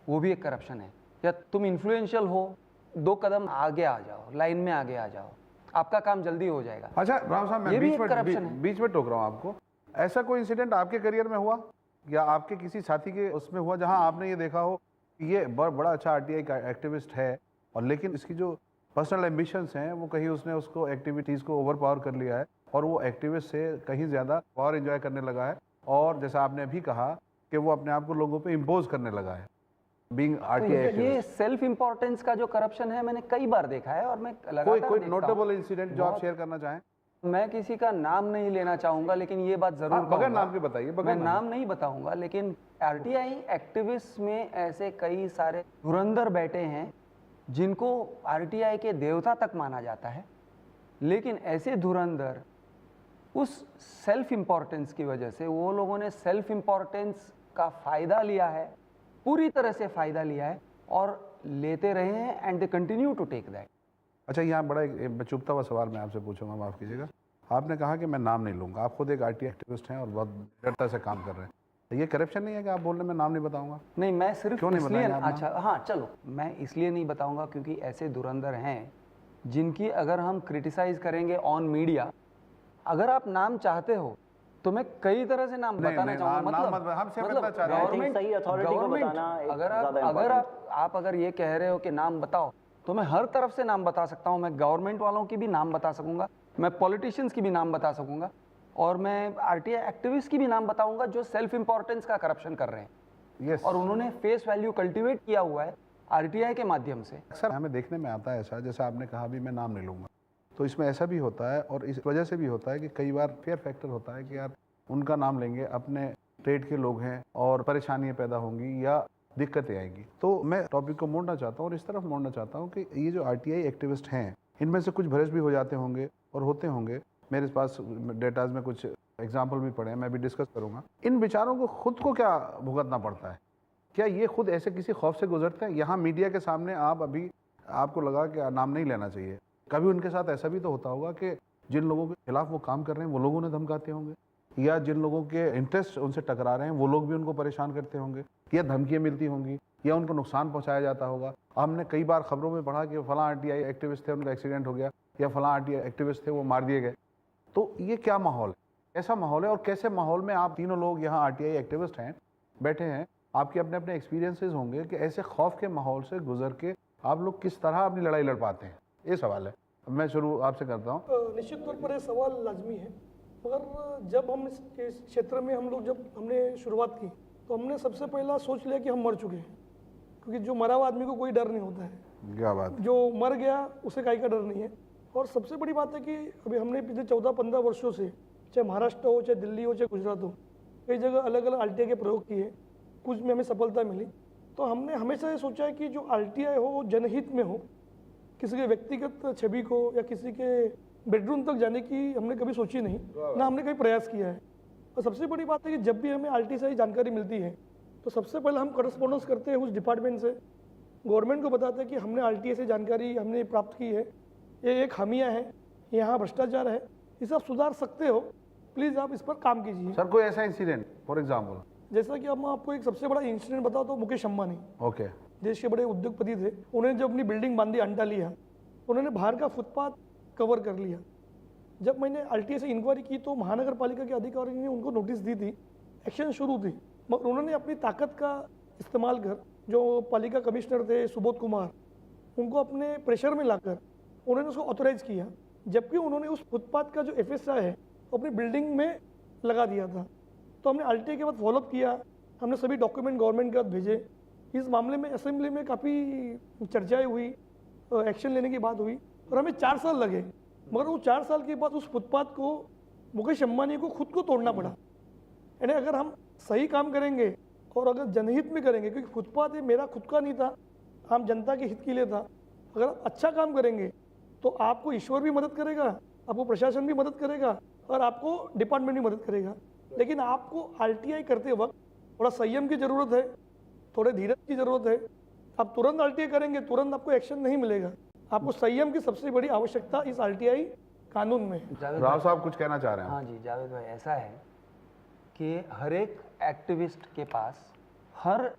वो भी एक करप्शन है। या तुम इन्फ्लुएंशियल हो, 2 कदम आगे आ जाओ, लाइन में आगे आ जाओ, आपका काम जल्दी हो जाएगा। अच्छा राव साहब, ये मैं भी बीच एक corruption में है। बीच में टोक रहा हूँ आपको। ऐसा कोई इंसिडेंट आपके करियर में हुआ या आपके किसी साथी के उसमें हुआ जहाँ आपने ये देखा हो कि ये बड़ा अच्छा आरटीआई का एक्टिविस्ट है और लेकिन इसकी जो पर्सनल एम्बिशंस हैं वो कहीं उसने उसको एक्टिविटीज़ को ओवर पावर कर लिया है और वो एक्टिविस्ट से कहीं ज़्यादा पावर एंजॉय करने लगा है और जैसा आपने अभी कहा कि वो अपने आप को लोगों पे इम्पोज करने लगा है बीइंग आरटीआई ये एक्टिविस्ट। सेल्फ इंपॉर्टेंस का जो करप्शन है मैंने कई बार देखा है और मैं कोई लगातार कोई देखता हूं। नोटेबल इंसिडेंट जो आप बहुत- शेयर करना चाहें? मैं किसी का नाम नहीं लेना चाहूंगा, लेकिन ये बात जरूर हाँ, बगैर कहूंगा। नाम के बताइए, बगैर मैं नाम नहीं बताऊंगा, लेकिन आरटीआई एक्टिविस्ट में ऐसे कई सारे धुरंधर बैठे हैं जिनको आरटीआई के देवता तक माना जाता है, लेकिन ऐसे धुरंधर उस सेल्फ इम्पोर्टेंस की वजह से वो लोगों ने सेल्फ इम्पोर्टेंस का फ़ायदा लिया है, पूरी तरह से फ़ायदा लिया है और लेते रहे हैं and they continue to take that. अच्छा, यहाँ बड़ा एक चुभता हुआ सवाल मैं आपसे पूछूंगा, माफ़ कीजिएगा। आपने कहा कि मैं नाम नहीं लूँगा, आप खुद एक आरटीआई एक्टिविस्ट हैं और बहुत दृढ़ता से काम कर रहे हैं, तो ये करप्शन नहीं है कि आप बोल रहे हैं मैं नाम नहीं बताऊंगा? नहीं, मैं सिर्फ क्यों नहीं इसलिए बताएंगे आप नाम? अच्छा हाँ चलो, मैं इसलिए नहीं बताऊंगा क्योंकि ऐसे धुरंधर हैं जिनकी अगर हम क्रिटिसाइज करेंगे ऑन मीडिया, अगर आप नाम चाहते हो तो मैं कई तरह से नाम नहीं, बताना नहीं, चाहूंगा। नाम मतलब मत- हम सिर्फ इतना चाह रहे हैं। I think सही authority को गवर्नमेंट बताना एक अगर ज़्यादा आप अगर ये कह रहे हो कि नाम बताओ, तो मैं हर तरफ से नाम बता सकता हूँ। मैं गवर्नमेंट वालों की भी नाम बता सकूंगा, मैं पॉलिटिशियंस की भी नाम बता सकूंगा और मैं आरटीआई एक्टिविस्ट की भी नाम बताऊंगा जो सेल्फ इंपॉर्टेंस का करप्शन कर रहे हैं यस, और उन्होंने फेस वैल्यू कल्टीवेट किया हुआ है आरटीआई के माध्यम से। अक्सर हमें देखने में आता है ऐसा, जैसे आपने कहा भी मैं नाम नहीं लूँगा, तो इसमें ऐसा भी होता है और इस वजह से भी होता है कि कई बार फेयर फैक्टर होता है कि यार उनका नाम लेंगे, अपने ट्रेड के लोग हैं और परेशानियाँ पैदा होंगी या दिक्कतें आएंगी। तो मैं टॉपिक को मोड़ना चाहता हूँ और इस तरफ मोड़ना चाहता हूँ कि ये जो आरटीआई एक्टिविस्ट हैं इनमें से कुछ भ्रष्ट भी हो जाते होंगे और होते होंगे। मेरे पास डेटाज में कुछ एग्जाम्पल भी पड़े हैं, मैं भी डिस्कस करूँगा। इन विचारों को खुद को क्या भुगतना पड़ता है? क्या ये खुद ऐसे किसी खौफ से गुजरते हैं? यहाँ मीडिया के सामने आप अभी आपको लगा कि नाम नहीं लेना चाहिए, कभी उनके साथ ऐसा भी तो होता होगा कि जिन लोगों के खिलाफ वो काम कर रहे हैं वो लोग उन्हें धमकाते होंगे या जिन लोगों के इंटरेस्ट उनसे टकरा रहे हैं वो लोग भी उनको परेशान करते होंगे या धमकियाँ मिलती होंगी या उनको नुकसान पहुँचाया जाता होगा। हमने कई बार खबरों में पढ़ा कि फलां आरटीआई एक्टिविस्ट थे, उनका एक्सीडेंट हो गया या फलां आरटीआई एक्टिविस्ट थे वो मार दिए गए। तो ये क्या माहौल है, कैसा माहौल है और कैसे माहौल में आप तीनों लोग यहाँ आरटीआई एक्टिविस्ट हैं बैठे हैं, आपके अपने अपने एक्सपीरियंसेस होंगे कि ऐसे खौफ के माहौल से गुजर के आप लोग किस तरह अपनी लड़ाई लड़ पाते हैं? ये सवाल है। मैं शुरू आपसे करता हूँ। निश्चित तौर पर ये सवाल लाजमी है, मगर जब हम इस क्षेत्र में जब हमने शुरुआत की तो हमने सबसे पहला सोच लिया कि हम मर चुके हैं, क्योंकि जो मरा हुआ आदमी को कोई डर नहीं होता है, क्या बात, जो मर गया उसे काई का डर नहीं है। और सबसे बड़ी बात है कि अभी हमने पिछले 14-15 वर्षों से, चाहे महाराष्ट्र हो, चाहे दिल्ली हो, चाहे गुजरात हो, कई जगह अलग अलग आरटीआई के प्रयोग किए, कुछ में हमें सफलता मिली। तो हमने हमेशा ये सोचा है कि जो आरटीआई हो वो जनहित में हो, किसी के व्यक्तिगत छवि को या किसी के बेडरूम तक जाने की हमने कभी सोची नहीं, ना हमने कभी प्रयास किया है। और सबसे बड़ी बात है कि जब भी हमें आरटीआई से जानकारी मिलती है तो सबसे पहले हम करस्पॉन्डेंस करते हैं उस डिपार्टमेंट से, गवर्नमेंट को बताते हैं कि हमने आरटीआई से जानकारी हमने प्राप्त की है, ये खामियां हैं, यहाँ भ्रष्टाचार है, इसे आप सुधार सकते हो, प्लीज़ आप इस पर काम कीजिए। सर कोई ऐसा इंसिडेंट फॉर एग्जाम्पल? जैसा कि अब मैं आपको एक सबसे बड़ा इंसिडेंट बताऊँ तो मुकेश अंबानी ओके, देश के बड़े उद्योगपति थे, उन्होंने जब अपनी बिल्डिंग बांधी अंटालिया, उन्होंने बाहर का फुटपाथ कवर कर लिया। जब मैंने आरटीआई से इंक्वायरी की तो महानगर पालिका के अधिकारियों ने उनको नोटिस दी थी, एक्शन शुरू थी, मगर उन्होंने अपनी ताकत का इस्तेमाल कर जो पालिका कमिश्नर थे सुबोध कुमार, उनको अपने प्रेशर में लाकर उन्होंने उसको ऑथोराइज किया, जबकि उन्होंने उस फुटपाथ का जो एफएसआई है अपनी बिल्डिंग में लगा दिया था। तो हमने आरटीआई के बाद फॉलोअप किया, हमने सभी डॉक्यूमेंट गवर्नमेंट के पास भेजे। इस मामले में असेंबली में काफ़ी चर्चाएं हुई, एक्शन लेने की बात हुई और हमें 4 साल लगे, मगर वो 4 साल के बाद उस फुटपाथ को मुकेश अंबानी को खुद को तोड़ना पड़ा। यानी अगर हम सही काम करेंगे और अगर जनहित में करेंगे, क्योंकि फुटपाथ ये मेरा खुद का नहीं था, आम जनता के हित के लिए था, अगर आप अच्छा काम करेंगे तो आपको ईश्वर भी मदद करेगा, आपको प्रशासन भी मदद करेगा और आपको डिपार्टमेंट भी मदद करेगा। लेकिन आपको आरटीआई करते वक्त थोड़ा संयम की ज़रूरत है, थोड़े धीरज की ज़रूरत है। आप तुरंत आरटीआई करेंगे, तुरंत आपको एक्शन नहीं मिलेगा। आपको संयम की सबसे बड़ी आवश्यकता इस आरटीआई कानून में है। जावेद राव भाई, साहब कुछ कहना चाह रहे हैं? हाँ जी जावेद भाई, ऐसा है कि हर एक एक्टिविस्ट के पास हर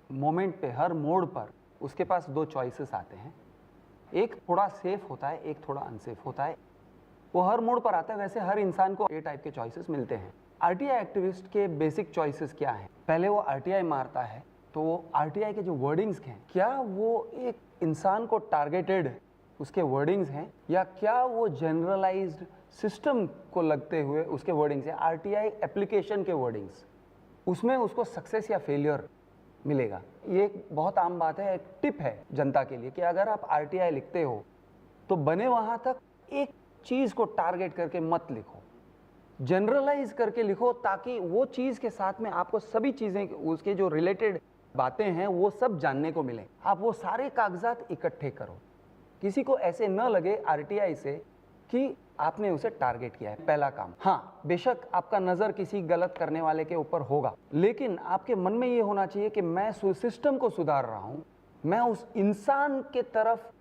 मोमेंट पे, हर मोड़ पर उसके पास 2 चॉइसेस आते हैं। एक थोड़ा सेफ होता है, एक थोड़ा अनसेफ होता है। वो हर मोड़ पर आता है। वैसे हर इंसान को ए टाइप के चॉइसेस मिलते हैं। आरटीआई एक्टिविस्ट के बेसिक चॉइसेस क्या हैं? पहले वो आरटीआई मारता है तो आरटीआई के जो वर्डिंग्स हैं, क्या वो एक इंसान को टारगेटेड उसके वर्डिंग्स हैं या क्या वो जनरलाइज्ड सिस्टम को लगते हुए उसके वर्डिंग्स हैं? आरटीआई एप्लीकेशन के वर्डिंग्स, उसमें उसको सक्सेस या फेलियर मिलेगा। ये एक बहुत आम बात है, एक टिप है जनता के लिए कि अगर आप आरटीआई लिखते हो तो बने वहाँ तक एक चीज़ को टारगेट करके मत लिखो, जनरलाइज करके लिखो, ताकि वो चीज़ के साथ में आपको सभी चीज़ें उसके जो रिलेटेड बातें हैं वो सब जानने को मिले। आप वो सारे कागजात इकट्ठे करो, किसी को ऐसे न लगे आरटीआई से कि आपने उसे टारगेट किया है। पहला काम। हाँ, बेशक आपका नज़र किसी गलत करने वाले के ऊपर होगा, लेकिन आपके मन में ये होना चाहिए कि मैं सिस्टम को सुधार रहा हूँ, मैं उस इंसान के तरफ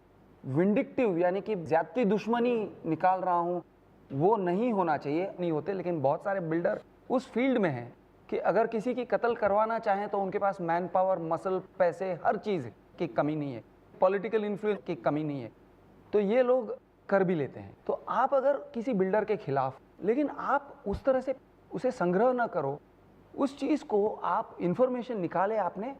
विंडिक्टिव यानी कि ज्यादती दुश्मनी निकाल रहा हूँ, वो नहीं होना चाहिए। नहीं होते, लेकिन बहुत सारे बिल्डर उस फील्ड में हैं कि अगर किसी की कत्ल करवाना चाहें तो उनके पास मैन पावर, मसल, पैसे, हर चीज़ की कमी नहीं है, पॉलिटिकल इन्फ्लुएंस की कमी नहीं है, तो ये लोग कर भी लेते हैं। तो आप अगर किसी बिल्डर के खिलाफ, लेकिन आप उस तरह से उसे संग्रह ना करो, उस चीज़ को आप इंफॉर्मेशन निकाले, आपने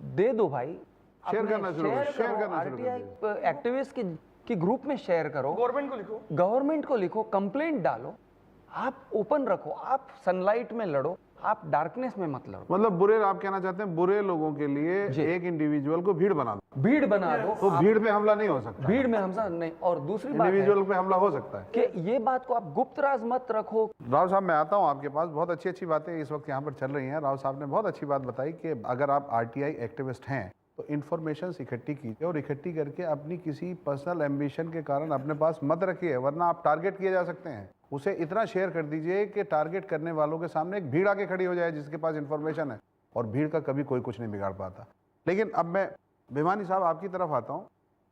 दे दो भाई, शेयर करना शुरू करो, शेयर करना शुरू आरटीआई एक्टिविस्ट की ग्रुप में शेयर करो, गवर्नमेंट को लिखो, कंप्लेंट डालो, आप ओपन रखो, आप सनलाइट में लड़ो, आप डार्कनेस में मत लड़ो। मतलब बुरे, आप कहना चाहते हैं बुरे लोगों के लिए एक इंडिविजुअल को भीड़ बना दो, भीड़ बना दो, तो भीड़ पे हमला नहीं हो सकता, भीड़ में हमला नहीं। और दूसरी बात इंडिविजुअल पे हमला हो सकता है कि ये बात को आप गुप्त राज मत रखो। राव साहब, मैं आता हूँ आपके पास। बहुत अच्छी अच्छी बातें इस वक्त यहाँ पर चल रही हैं। राव साहब ने बहुत अच्छी बात बताई कि अगर आप आरटीआई एक्टिविस्ट हैं तो इन्फॉर्मेशन इकट्ठी कीजिए और इकट्ठी करके अपनी किसी पर्सनल एम्बिशन के कारण अपने पास मत रखिए, वरना आप टारगेट किए जा सकते हैं। उसे इतना शेयर कर दीजिए कि टारगेट करने वालों के सामने एक भीड़ आके खड़ी हो जाए जिसके पास इन्फॉर्मेशन है, और भीड़ का कभी कोई कुछ नहीं बिगाड़ पाता। लेकिन अब मैं भिमानी साहब आपकी तरफ आता हूँ।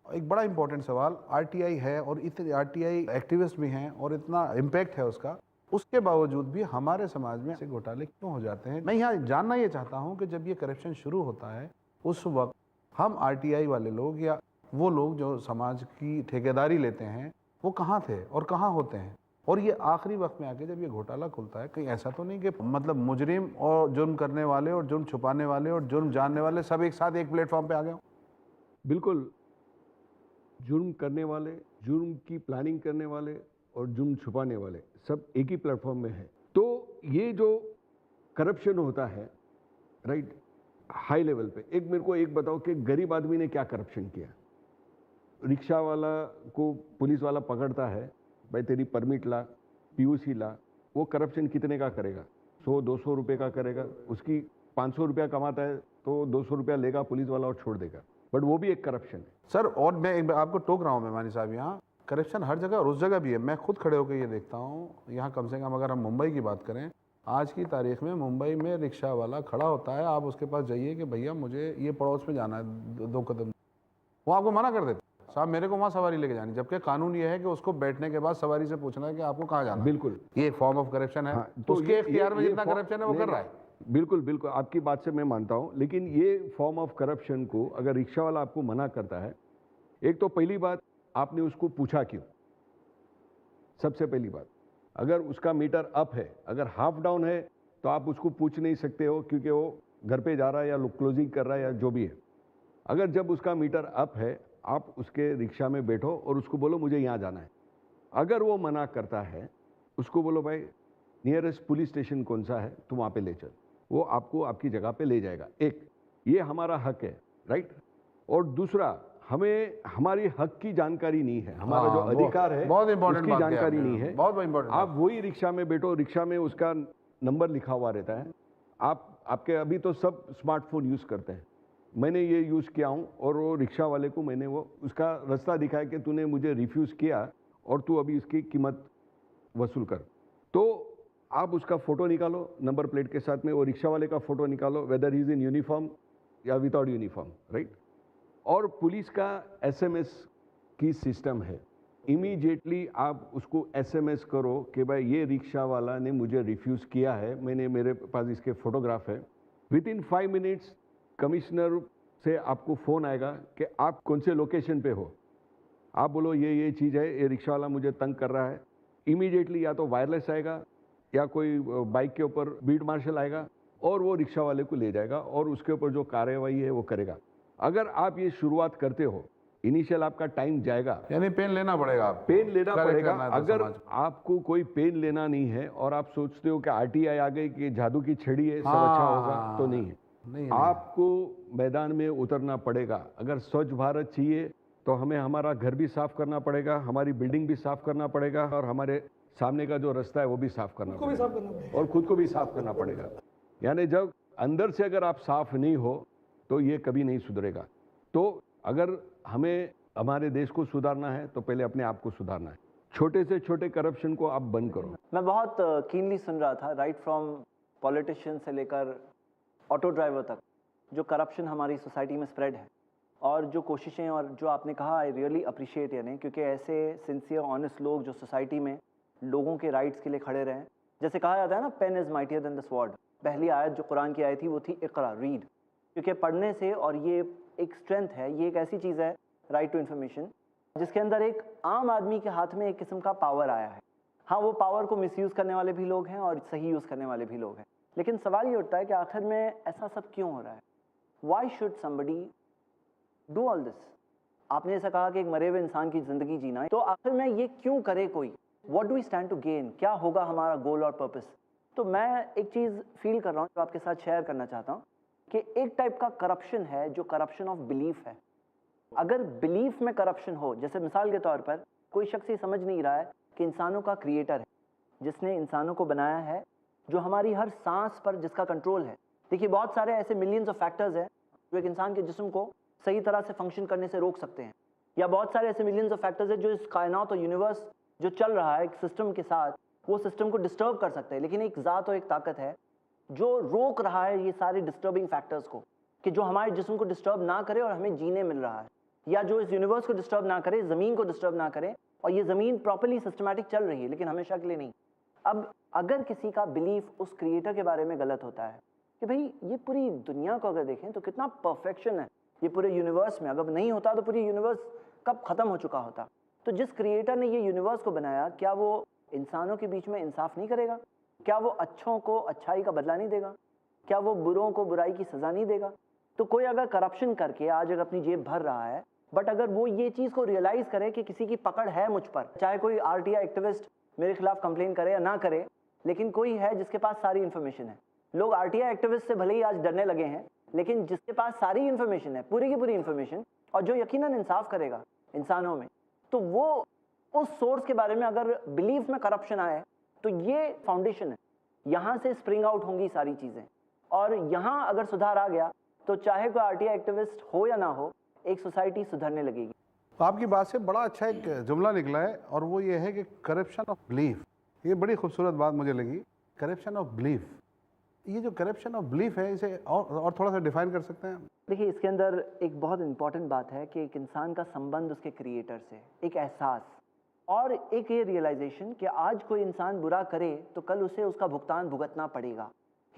एक बड़ा इंपॉर्टेंट सवाल, आरटीआई है और इतने आरटीआई एक्टिविस्ट भी हैं और इतना इम्पैक्ट है उसका, उसके बावजूद भी हमारे समाज में ऐसे घोटाले क्यों हो जाते हैं? मैं यहाँ जानना ये चाहता हूँ कि जब ये करप्शन शुरू होता है उस वक्त हम आरटीआई वाले लोग या वो लोग जो समाज की ठेकेदारी लेते हैं वो कहाँ थे और कहाँ होते हैं? और ये आखिरी वक्त में आके जब ये घोटाला खुलता है, कहीं ऐसा तो नहीं कि मतलब मुजरिम और जुर्म करने वाले और जुर्म छुपाने वाले और जुर्म जानने वाले सब एक साथ एक प्लेटफॉर्म पे आ गए? बिल्कुल, जुर्म करने वाले, जुर्म की प्लानिंग करने वाले और जुर्म छुपाने वाले सब एक ही प्लेटफॉर्म में है। तो ये जो करप्शन होता है, राइट, हाई लेवल पे, एक मेरे को एक बताओ कि गरीब आदमी ने क्या करप्शन किया? रिक्शा वाला को पुलिस वाला पकड़ता है, भाई तेरी परमिट ला, पीयूसी ला, वो करप्शन कितने का करेगा? 100-200 रुपये का करेगा। उसकी 500 रुपया कमाता है तो 200 रुपया लेगा पुलिस वाला और छोड़ देगा, बट वो भी एक करप्शन है सर। और मैं आपको टोक रहा हूँ भिमानी साहब, यहाँ करप्शन हर जगह और उस जगह भी है। मैं खुद खड़े होकर ये देखता हूँ, यहाँ कम से कम अगर हम मुंबई की बात करें, आज की तारीख में मुंबई में रिक्शा वाला खड़ा होता है, आप उसके पास जाइए कि भैया मुझे ये पड़ोस में जाना है 2 कदम, वो आपको मना कर देते, साहब मेरे को वहाँ सवारी लेके जानी, जबकि कानून ये है कि उसको बैठने के बाद सवारी से पूछना है कि आपको कहाँ जाना। बिल्कुल, ये एक फॉर्म ऑफ करप्शन है। हाँ, तो उसके इख्तियार में जितना करप्शन है वो कर रहा है। बिल्कुल बिल्कुल आपकी बात से मैं मानता हूँ, लेकिन ये फॉर्म ऑफ करप्शन को अगर रिक्शा वाला आपको मना करता है, एक तो पहली बात आपने उसको पूछा क्यों, सबसे पहली बात। अगर उसका मीटर अप है, अगर हाफ डाउन है, तो आप उसको पूछ नहीं सकते हो क्योंकि वो घर पे जा रहा है या क्लोजिंग कर रहा है या जो भी है। अगर जब उसका मीटर अप है, आप उसके रिक्शा में बैठो और उसको बोलो मुझे यहाँ जाना है। अगर वो मना करता है, उसको बोलो भाई नियरेस्ट पुलिस स्टेशन कौन सा है, तो वहाँ पे ले चल, वो आपको आपकी जगह पे ले जाएगा। एक ये हमारा हक है, राइट। और दूसरा, हमें हमारी हक की जानकारी नहीं है, हमारा जो अधिकार है बहुत इंपॉर्टेंट उसकी जानकारी नहीं है। बहुत इंपॉर्टेंट। आप वही रिक्शा में बैठो, रिक्शा में उसका नंबर लिखा हुआ रहता है। आपके अभी तो सब स्मार्टफोन यूज़ करते हैं, मैंने ये यूज़ किया हूँ, और वो रिक्शा वाले को मैंने वो उसका रास्ता दिखाया कि तूने मुझे रिफ्यूज़ किया और तू अभी इसकी कीमत वसूल कर। तो आप उसका फ़ोटो निकालो नंबर प्लेट के साथ में, वो रिक्शा वाले का फ़ोटो निकालो, weather he is in uniform या विदाउट यूनिफॉर्म, राइट। और पुलिस का एसएमएस की सिस्टम है, इमीडिएटली आप उसको एसएमएस करो कि भाई ये रिक्शा वाला ने मुझे रिफ्यूज़ किया है, मेरे पास इसके फ़ोटोग्राफ है। विद इन 5 मिनट्स कमिश्नर से आपको फ़ोन आएगा कि आप कौन से लोकेशन पे हो। आप बोलो ये चीज़ है, ये रिक्शा वाला मुझे तंग कर रहा है। इमीडिएटली या तो वायरलेस आएगा या कोई बाइक के ऊपर बीट मार्शल आएगा और वो रिक्शा वाले को ले जाएगा और उसके ऊपर जो कार्रवाई है वो करेगा। अगर आप ये शुरुआत करते हो, इनिशियल आपका टाइम जाएगा, यानी पेन लेना पड़ेगा आपको, पेन लेना correct पड़ेगा। करना है तो अगर समाज को। आपको कोई पेन लेना नहीं है और आप सोचते हो कि आरटीआई आ गई कि जादू की छड़ी है, सब अच्छा होगा, तो नहीं है। नहीं, आपको मैदान में उतरना पड़ेगा। अगर स्वच्छ भारत चाहिए तो हमें हमारा घर भी साफ करना पड़ेगा, हमारी बिल्डिंग भी साफ करना पड़ेगा, और हमारे सामने का जो रास्ता है वो भी साफ करना को भी पड़ेगा, साफ करना पड़ेगा। और खुद को भी साफ करना पड़ेगा। यानी जब अंदर से अगर आप साफ नहीं हो तो ये कभी नहीं सुधरेगा। तो अगर हमें हमारे देश को सुधारना है तो पहले अपने आप को सुधारना है। छोटे से छोटे करप्शन को आप बंद करो। मैं बहुत कीनली सुन रहा था, राइट फ्रॉम पॉलिटिशियन से लेकर ऑटो ड्राइवर तक, जो करप्शन हमारी सोसाइटी में स्प्रेड है, और जो कोशिशें और जो आपने कहा, आई रियली अप्रिशिएट यानी, क्योंकि ऐसे सिंसियर ऑनेस्ट लोग जो सोसाइटी में लोगों के राइट्स के लिए खड़े रहें। जैसे कहा जाता है ना, pen is mightier than the sword. पहली आयत जो कुरान की आई थी वो थी इक़रा, रीड, क्योंकि पढ़ने से, और ये एक स्ट्रेंथ है, ये एक ऐसी चीज़ है, राइट टू इन्फॉर्मेशन, जिसके अंदर एक आम आदमी के हाथ में एक किस्म का पावर आया है। हाँ, वो पावर को मिसयूज़ करने वाले भी लोग हैं और सही यूज़ करने वाले भी लोग हैं, लेकिन सवाल ये उठता है कि आखिर में ऐसा सब क्यों हो रहा है? Why should somebody do all this? आपने ऐसा कहा कि एक मरे हुए इंसान की ज़िंदगी जीना है, तो आखिर में ये क्यों करे कोई? What do we stand to gain? क्या होगा हमारा गोल और पर्पस? तो मैं एक चीज़ फील कर रहा हूँ जो आपके साथ शेयर करना चाहता हूँ, कि एक टाइप का करप्शन है जो करप्शन ऑफ बिलीफ है। अगर बिलीफ में करप्शन हो, जैसे मिसाल के तौर पर कोई शख्स ये समझ नहीं रहा है कि इंसानों का क्रिएटर है, जिसने इंसानों को बनाया है, जो हमारी हर सांस पर जिसका कंट्रोल है। देखिए, बहुत सारे ऐसे मिलियंस ऑफ फैक्टर्स हैं जो एक इंसान के जिस्म को सही तरह से फंक्शन करने से रोक सकते हैं, या बहुत सारे ऐसे मिलियंस ऑफ फैक्टर्स हैं जो इस कायनात और यूनिवर्स जो चल रहा है एक सिस्टम के साथ, वो सिस्टम को डिस्टर्ब कर सकते हैं। लेकिन एक ज़ात और एक ताकत है जो रोक रहा है ये सारे डिस्टर्बिंग फैक्टर्स को, कि जो हमारे जिस्म को डिस्टर्ब ना करे और हमें जीने मिल रहा है, या जो इस यूनिवर्स को डिस्टर्ब ना करे, ज़मीन को डिस्टर्ब ना करे, और ये ज़मीन प्रॉपर्ली सिस्टमैटिक चल रही है, लेकिन हमेशा के लिए नहीं। अब अगर किसी का बिलीफ उस क्रिएटर के बारे में गलत होता है कि भाई ये पूरी दुनिया को अगर देखें तो कितना परफेक्शन है ये पूरे यूनिवर्स में, अगर नहीं होता तो पूरी यूनिवर्स कब ख़त्म हो चुका होता। तो जिस क्रिएटर ने ये यूनिवर्स को बनाया, क्या वो इंसानों के बीच में इंसाफ नहीं करेगा? क्या वो अच्छों को अच्छाई का बदला नहीं देगा? क्या वो बुरों को बुराई की सज़ा नहीं देगा? तो कोई अगर करप्शन करके आज अगर अपनी जेब भर रहा है, बट अगर वो ये चीज़ को रियलाइज़ करे कि किसी की पकड़ है मुझ पर, चाहे कोई आरटीआई एक्टिविस्ट मेरे खिलाफ कंप्लेन करे या ना करे, लेकिन कोई है जिसके पास सारी इन्फॉर्मेशन है। लोग आरटीआई एक्टिविस्ट से भले ही आज डरने लगे हैं, लेकिन जिसके पास सारी इन्फॉर्मेशन है, पूरी की पूरी इन्फॉर्मेशन, और जो यकीनन इंसाफ करेगा इंसानों में, तो वो उस सोर्स के बारे में अगर बिलीफ में करप्शन आए तो ये फाउंडेशन है, यहाँ से स्प्रिंग आउट होंगी सारी चीज़ें। और यहाँ अगर सुधार आ गया तो चाहे कोई आरटीआई एक्टिविस्ट हो या ना हो, एक सोसाइटी सुधरने लगेगी। तो आपकी बात से बड़ा अच्छा एक जुमला निकला है, और वो ये है कि करप्शन ऑफ बिलीफ। ये बड़ी खूबसूरत बात मुझे लगी, करप्शन ऑफ बिलीफ। ये जो करप्शन ऑफ बिलीफ है, इसे और थोड़ा सा डिफाइन कर सकते हैं? देखिए, इसके अंदर एक बहुत इंपॉर्टेंट बात है कि एक इंसान का संबंध उसके क्रिएटर से, एक एहसास, और एक ये रियलाइजेशन कि आज कोई इंसान बुरा करे तो कल उसे उसका भुगतान भुगतना पड़ेगा।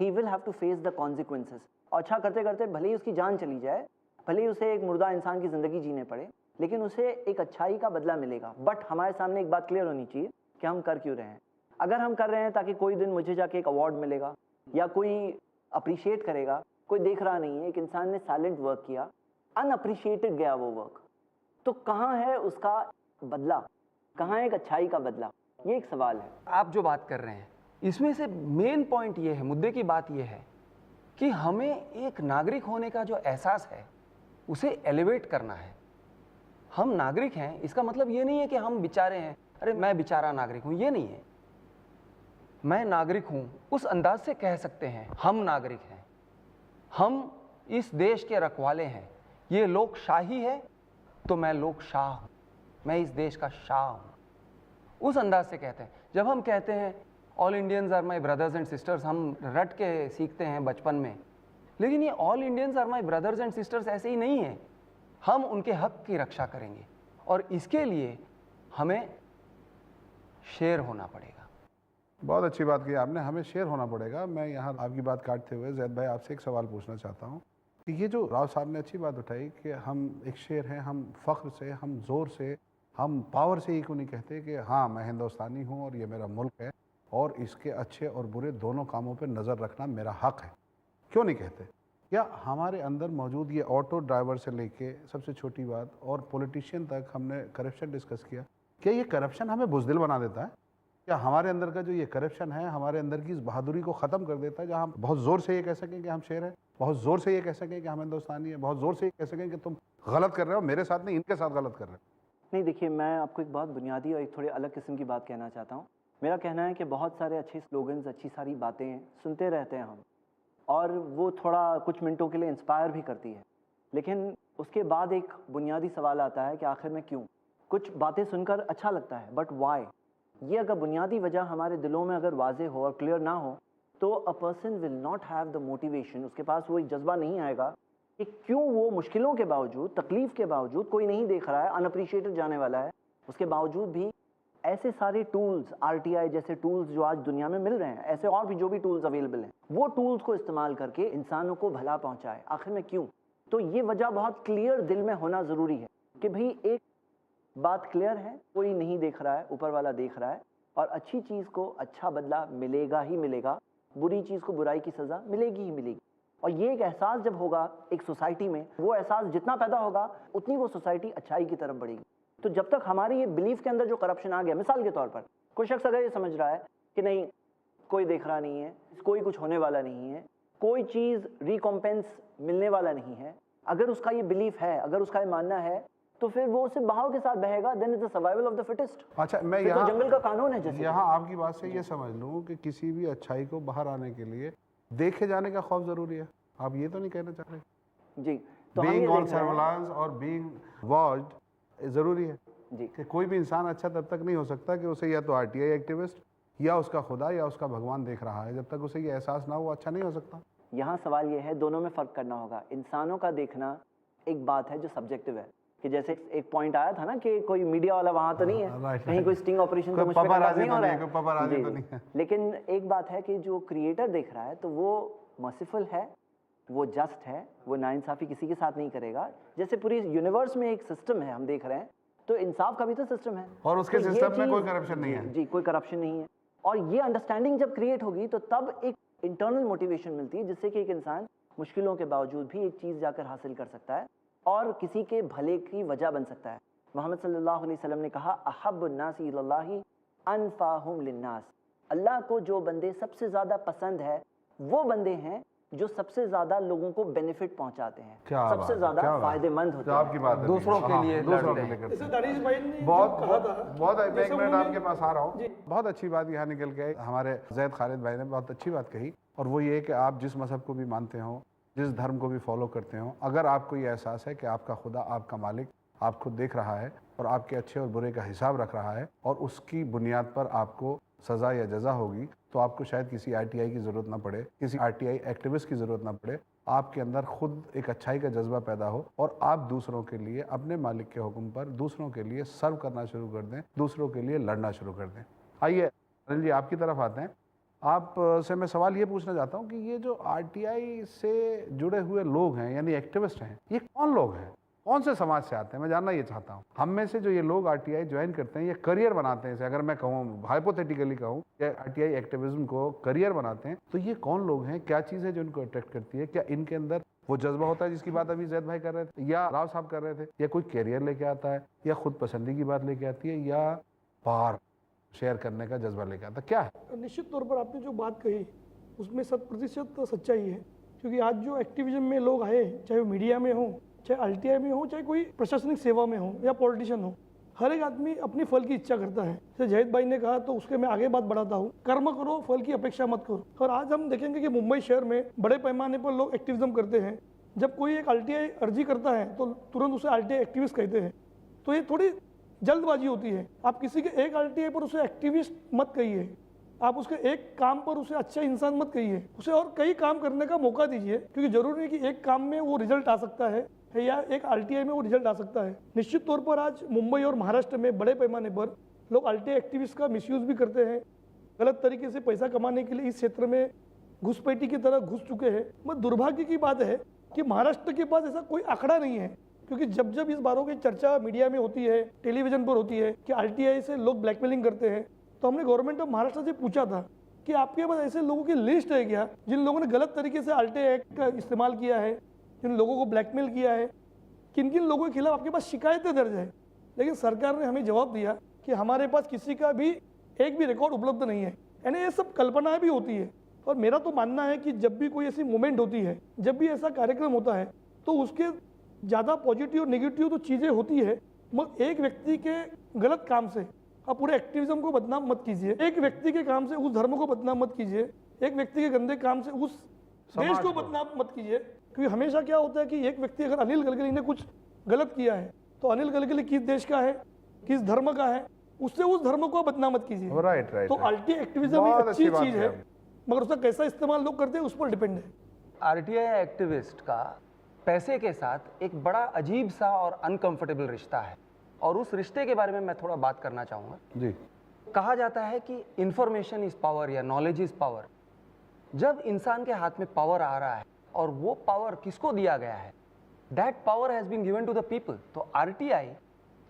He will have to face the consequences. और अच्छा करते करते भले ही उसकी जान चली जाए, भले ही उसे एक मुर्दा इंसान की ज़िंदगी जीने पड़े, लेकिन उसे एक अच्छाई का बदला मिलेगा। बट हमारे सामने एक बात क्लियर होनी चाहिए कि हम कर क्यों रहे हैं। अगर हम कर रहे हैं ताकि कोई दिन मुझे जाके एक अवार्ड मिलेगा या कोई अप्रिशिएट करेगा, कोई देख रहा नहीं है, एक इंसान ने साइलेंट वर्क किया, अनअप्रिशिएटेड गया वो वर्क, तो कहाँ है उसका बदला, कहाँ है एक अच्छाई का बदला? ये एक सवाल है। आप जो बात कर रहे हैं इसमें से मेन पॉइंट ये है, मुद्दे की बात ये है कि हमें एक नागरिक होने का जो एहसास है उसे एलिवेट करना है। हम नागरिक हैं, इसका मतलब ये नहीं है कि हम बेचारे हैं, अरे मैं बेचारा नागरिक हूं, ये नहीं है। मैं नागरिक हूं उस अंदाज से कह सकते हैं, हम नागरिक हैं, हम इस देश के रखवाले हैं। ये लोकशाही है तो मैं लोकशाह हूं, मैं इस देश का शाह हूं, उस अंदाज से कहते हैं। जब हम कहते हैं all Indians are my brothers and sisters, हम रट के सीखते हैं बचपन में, लेकिन ये all Indians are my brothers and sisters ऐसे ही नहीं है। हम उनके हक की रक्षा करेंगे और इसके लिए हमें शेर होना पड़ेगा। बहुत अच्छी बात की आपने, हमें शेर होना पड़ेगा। मैं यहाँ आपकी बात काटते हुए जैद भाई आपसे एक सवाल पूछना चाहता हूँ कि ये जो राव साहब ने अच्छी बात उठाई कि हम एक शेर हैं, हम फ़ख्र से, हम ज़ोर से, हम पावर से ही क्यों नहीं कहते कि हाँ मैं हिंदुस्तानी हूँ और ये मेरा मुल्क है और इसके अच्छे और बुरे दोनों कामों पर नज़र रखना मेरा हक़ है, क्यों नहीं कहते? या हमारे अंदर मौजूद ये ऑटो ड्राइवर से लेके सबसे छोटी बात और पॉलिटिशियन तक हमने करप्शन डिस्कस किया, क्या ये करप्शन हमें बुज़दिल बना देता है? क्या हमारे अंदर का जो ये करप्शन है हमारे अंदर की इस बहादुरी को ख़त्म कर देता है, जहाँ हम बहुत ज़ोर से ये कह सकें कि हम शेर हैं, बहुत ज़ोर से ये कह सकें कि हम हिंदुस्तानी हैं, बहुत ज़ोर से ये कह सकें कि तुम गलत कर रहे हो, मेरे साथ नहीं इनके साथ गलत कर रहे हो? नहीं, देखिए, मैं आपको एक बहुत बुनियादी और एक थोड़ी अलग किस्म की बात कहना चाहता हूँ। मेरा कहना है कि बहुत सारे अच्छे स्लोगन्स, अच्छी सारी बातें सुनते रहते हैं हम, और वो थोड़ा कुछ मिनटों के लिए इंस्पायर भी करती है, लेकिन उसके बाद एक बुनियादी सवाल आता है कि आखिर में क्यों? कुछ बातें सुनकर अच्छा लगता है, बट वाई? ये अगर बुनियादी वजह हमारे दिलों में अगर वाजे हो और क्लियर ना हो, तो a person will not have the motivation, उसके पास वो एक जज्बा नहीं आएगा कि क्यों वो मुश्किलों के बावजूद, तकलीफ के बावजूद, कोई नहीं देख रहा है, अनअप्रिशिएटेड जाने वाला है, उसके बावजूद भी ऐसे सारे टूल्स, आरटीआई जैसे टूल्स जो आज दुनिया में मिल रहे हैं, ऐसे और भी जो भी टूल्स अवेलेबल हैं, वो टूल्स को इस्तेमाल करके इंसानों को भला पहुंचाए। आखिर में क्यों? तो ये वजह बहुत क्लियर दिल में होना ज़रूरी है कि भाई एक बात क्लियर है, कोई नहीं देख रहा है, ऊपर वाला देख रहा है, और अच्छी चीज़ को अच्छा बदला मिलेगा ही मिलेगा, बुरी चीज़ को बुराई की सज़ा मिलेगी ही मिलेगी। और ये एक एहसास जब होगा एक सोसाइटी में, वो एहसास जितना पैदा होगा उतनी वो सोसाइटी अच्छाई की तरफ बढ़ेगी। तो जब तक हमारी ये बिलीफ के अंदर जो करप्शन आ गया, मिसाल के तौर पर कोई शख्स अगर ये समझ रहा है कि नहीं कोई देख रहा नहीं है, कोई कुछ होने वाला नहीं है, कोई चीज़ रिकॉम्पेंस मिलने वाला नहीं है, अगर उसका ये बिलीफ है, अगर उसका ये मानना है, तो फिर वो सिर्फ बहाव के साथ बहेगा। Then is the survival of the fittest. अच्छा, मैं फिर तो यहाँ जंगल का कानून है। जैसे यहाँ आपकी बात से ये समझ लूँ कि किसी भी अच्छाई को बाहर आने के लिए देखे जाने का खौफ ज़रूरी है, आप ये तो नहीं कहना चाह रहे? जी, तो हम ये बीइंग ऑन देख रहे हैं सर्विलांस और बीइंग वॉच्ड ज़रूरी है जी, कि कोई भी इंसान अच्छा तब तक नहीं हो सकता कि उसे या तो आरटीआई एक्टिविस्ट या उसका खुदा या उसका भगवान देख रहा है। जब तक उसे ये एहसास ना हो, वो अच्छा नहीं हो सकता। यहाँ सवाल ये है, दोनों में फ़र्क करना होगा। इंसानों का देखना एक बात है जो सब्जेक्टिव है, कि जैसे एक पॉइंट आया था ना कि कोई मीडिया वाला वहाँ तो नहीं है, राइट, कहीं कोई स्टिंग ऑपरेशन तो कोई मुझ पे पापाराजी नहीं हो तो रहा नहीं है, कोई पापाराजी जी, तो जी। नहीं है। लेकिन एक बात है कि जो क्रिएटर देख रहा है तो वो मर्सीफुल है, वो जस्ट है, वो नाइंसाफ़ी किसी के साथ नहीं करेगा। जैसे पूरी यूनिवर्स में एक सिस्टम है हम देख रहे हैं, तो इंसाफ का भी तो सिस्टम है, और उसके तो ये सिस्टम में चीज़- कोई करप्शन नहीं है। जी, कोई करप्शन नहीं है। और ये अंडरस्टैंडिंग जब क्रिएट होगी तो तब एक इंटरनल मोटिवेशन मिलती है, जिससे कि एक इंसान मुश्किलों के बावजूद भी एक चीज़ जाकर हासिल कर सकता है और किसी के भले की वजह बन सकता है। मोहम्मद सल्लल्लाहु अलैहि वसल्लम ने कहा, अहब्बुन नासी इलल्लाहि अनफाहुम लिन्नास। अल्लाह को जो बंदे सबसे ज़्यादा पसंद है वो बंदे हैं जो सबसे ज़्यादा लोगों को बेनिफिट पहुंचाते हैं, क्या बात सबसे है, ज़्यादा क्या बात है। फायदेमंद होते तो हैं। आपकी बात है, दूसरों के हाँ, लिए दूसरों लड़ते के लिए हैं। करते जैसे हैं। दानिश भाई ने जो बहुत कहा था, बहुत एक जैसे मिनट उन्होंने- आपके पास आ रहा हूँ। जी। बहुत अच्छी बात यहाँ निकल के आई, हमारे जैद खालिद भाई ने बहुत अच्छी बात कही, और वो ये कि आप जिस मजहब को भी मानते हो, जिस धर्म को भी फॉलो करते हो, अगर आपको ये एहसास है कि आपका खुदा, आपका मालिक आपको देख रहा है और आपके अच्छे और बुरे का हिसाब रख रहा है और उसकी बुनियाद पर आपको सज़ा या जज़ा होगी, तो आपको शायद किसी आरटीआई की ज़रूरत ना पड़े, किसी आरटीआई एक्टिविस्ट की ज़रूरत ना पड़े। आपके अंदर खुद एक अच्छाई का जज्बा पैदा हो और आप दूसरों के लिए, अपने मालिक के हुक्म पर दूसरों के लिए सर्व करना शुरू कर दें, दूसरों के लिए लड़ना शुरू कर दें। आइए अनिल जी, आपकी तरफ आते हैं। आप से मैं सवाल ये पूछना चाहता हूँ कि ये जो आरटीआई से जुड़े हुए लोग हैं यानी एक्टिविस्ट हैं, ये कौन लोग हैं, कौन से समाज से आते हैं? मैं जानना ये चाहता हूँ। हम में से जो ये लोग आरटीआई ज्वाइन करते हैं, ये करियर बनाते हैं, अगर मैं कहूँ हाइपोथेटिकली कहूँ कि आरटीआई एक्टिविज्म को करियर बनाते हैं, तो ये कौन लोग हैं, क्या चीज़ है जो इनको अट्रैक्ट करती है? क्या इनके अंदर वो जज्बा होता है जिसकी बात अभी जैद भाई कर रहे थे या राव साहब कर रहे थे, या कोई कैरियर लेके आता है, या खुद पसंदी की बात लेके आती है, या पार शेयर करने का जज्बा लेके आता है, क्या है? निश्चित तौर पर आपने जो बात कही उसमें 100% सच्चाई है, क्योंकि आज जो एक्टिविज्म में लोग आए, चाहे वो मीडिया में हो, चाहे आरटीआई में हो, चाहे कोई प्रशासनिक सेवा में हो या पॉलिटिशियन हो, हर एक आदमी अपनी फल की इच्छा करता है। जैसे जैद भाई ने कहा तो उसके मैं आगे बात बढ़ाता हूँ, कर्म करो फल की अपेक्षा मत करो। और आज हम देखेंगे कि मुंबई शहर में बड़े पैमाने पर लोग एक्टिविज्म करते हैं। जब कोई एक आरटीआई अर्जी करता है तो तुरंत उसे आरटीआई एक्टिविस्ट कहते हैं, तो ये थोड़ी जल्दबाजी होती है। आप किसी के एक आरटीआई पर उसे एक्टिविस्ट मत कहिए, आप उसके एक काम पर उसे अच्छा इंसान मत कहिए, उसे और कई काम करने का मौका दीजिए, क्योंकि जरूरी नहीं कि एक काम में वो रिजल्ट आ सकता है या एक आरटीआई में वो रिजल्ट आ सकता है। निश्चित तौर पर आज मुंबई और महाराष्ट्र में बड़े पैमाने पर लोग आरटीआई एक्टिविस्ट का मिसयूज भी करते हैं, गलत तरीके से पैसा कमाने के लिए इस क्षेत्र में घुसपैठी की तरह घुस चुके हैं। मगर दुर्भाग्य की बात है कि महाराष्ट्र के पास ऐसा कोई आंकड़ा नहीं है, क्योंकि जब जब इस बारों की चर्चा मीडिया में होती है, टेलीविजन पर होती है कि आरटीआई से लोग ब्लैकमेलिंग करते हैं, तो हमने गवर्नमेंट ऑफ महाराष्ट्र से पूछा था कि आपके पास ऐसे लोगों की लिस्ट है क्या जिन लोगों ने गलत तरीके से आरटीआई एक्ट का इस्तेमाल किया है, जिन लोगों को ब्लैकमेल किया है, किन किन लोगों के खिलाफ आपके पास शिकायतें दर्ज है? लेकिन सरकार ने हमें जवाब दिया कि हमारे पास किसी का भी एक भी रिकॉर्ड उपलब्ध नहीं है। यानी ये सब कल्पनाएं भी होती है। और मेरा तो मानना है कि जब भी कोई ऐसी मूवमेंट होती है, जब भी ऐसा कार्यक्रम होता है, तो उसके ज़्यादा पॉजिटिव और नेगेटिव तो चीज़ें होती है, मगर एक व्यक्ति के गलत काम से आप पूरे एक्टिविज्म को बदनाम मत कीजिए, एक व्यक्ति के काम से उस धर्म को बदनाम मत कीजिए, एक व्यक्ति के गंदे काम से उस देश को बदनाम मत कीजिए। क्योंकि हमेशा क्या होता है कि एक व्यक्ति अगर अनिल गडकरी ने कुछ गलत किया है, तो अनिल गडकरी किस देश का है, किस धर्म का है, उससे उस धर्म को बदनाम मत कीजिए। राइट। तो आरटीआई एक्टिविज्म एक अच्छी चीज है, मगर उसका कैसा इस्तेमाल लोग करते हैं उस पर डिपेंड है। आरटीआई एक्टिविस्ट का पैसे के साथ एक बड़ा अजीब सा और अनकंफर्टेबल रिश्ता है, और उस रिश्ते के बारे में मैं थोड़ा बात करना चाहूँगा जी। कहा जाता है कि इंफॉर्मेशन इज पावर या नॉलेज इज पावर। जब इंसान के हाथ में पावर आ रहा है और वो पावर किसको दिया गया है, that power has been given to the people. तो आरटीआई,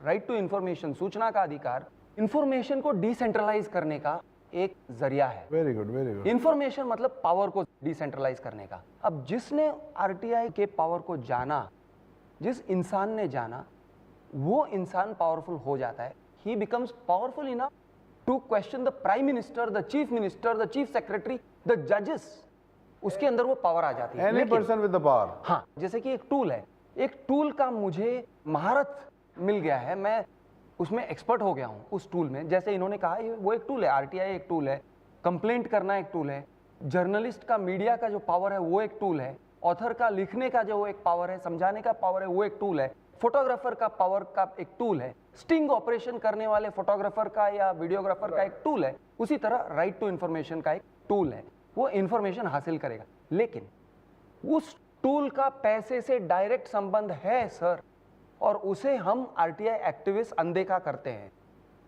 राइट टू इंफॉर्मेशन, सूचना का अधिकार, इंफॉर्मेशन को डिसेंट्रलाइज करने का एक जरिया है। Very good, very good. Information मतलब पावर को डिसेंट्रलाइज करने का। अब जिसने आरटीआई के पावर को जाना, जिस इंसान ने जाना, वो इंसान पावरफुल हो जाता है। He becomes powerful enough to question the prime minister, the chief minister, the chief secretary, the जजेस। उसके अंदर वो पावर आ जाती है। Any person with the power. हाँ, जैसे कि एक टूल है, एक टूल का मुझे महारत मिल गया है, मैं उसमें एक्सपर्ट हो गया हूँ उस टूल में। जैसे इन्होंने कहा, वो एक टूल है, आरटीआई एक टूल है, कंप्लेंट करना एक टूल है, जर्नलिस्ट का, मीडिया का जो पावर है वो एक टूल है, ऑथर का लिखने का जो एक पावर है, समझाने का पावर है वो एक टूल है, फोटोग्राफर का पावर का एक टूल है, स्टिंग ऑपरेशन करने वाले फोटोग्राफर का या वीडियोग्राफर का एक टूल है। उसी तरह राइट टू इंफॉर्मेशन का एक टूल है, वो इंफॉर्मेशन हासिल करेगा। लेकिन उस टूल का पैसे से डायरेक्ट संबंध है सर, और उसे हम आरटीआई एक्टिविस्ट अनदेखा करते हैं।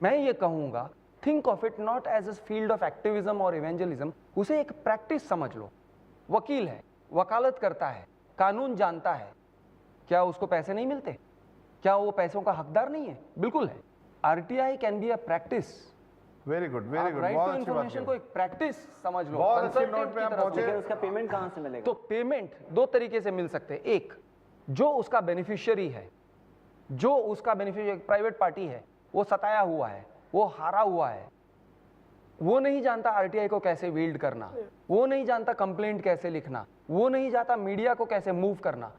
मैं ये कहूँगा, think of it not as a field of activism और इवेंजलिज्म, उसे एक प्रैक्टिस समझ लो। वकील है, वकालत करता है, कानून जानता है, क्या उसको पैसे नहीं मिलते? क्या वो पैसों का हकदार नहीं है? बिल्कुल है। RTI can be a practice. Very good, very good. Right बहुत टू अच्छी बात इंफॉर्मेशन को एक प्रैक्टिस समझ लो। बहुत अच्छे Consultant नोट पे की आप तरफ से। पहुंचे। लेकिन उसका पेमेंट कहाँ से मिलेगा? तो पेमेंट दो तरीके से मिल सकते हैं। एक, जो उसका बेनिफिशियरी है, जो उसका बेनिफिशियरी एक प्राइवेट पार्टी है, वो सताया हुआ है, वो हारा हुआ है, वो नहीं जानता आरटीआई को कैसे वील्ड करना, वो नहीं जानता कंप्लेंट कैसे लिखना, वो नहीं जानता मीडिया को कैसे मूव करना।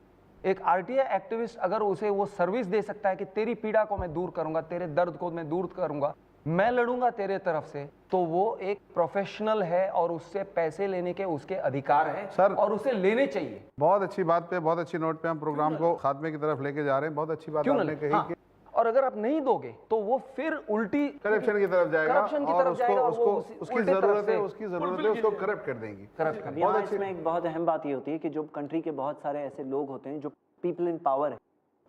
एक आरटीआई एक्टिविस्ट अगर उसे वो सर्विस दे सकता है कि तेरी पीड़ा को मैं दूर करूंगा, तेरे दर्द को मैं दूर करूंगा, मैं लड़ूंगा तेरे तरफ से, तो वो एक प्रोफेशनल है और उससे पैसे लेने के उसके अधिकार हैं सर, और उसे लेने चाहिए। बहुत अच्छी बात पे, बहुत अच्छी नोट पे हम प्रोग्राम को खात्मे की तरफ लेके जा रहे हैं। बहुत अच्छी बात क्यों आपने ना? कही हाँ। कि और अगर आप नहीं दोगे तो वो फिर उल्टी करप्शन की तरफ जाएगा, करप्शन की और तरफ जाएगा और वो उसकी उल्टे तरफ जरूरत है, से उसकी जरूरत है, उसको करप्ट कर देंगी। करप्ट कर। यहाँ इसमें एक बहुत अहम बात ये होती है कि जो कंट्री के बहुत सारे ऐसे लोग होते हैं जो पीपल इन पावर है,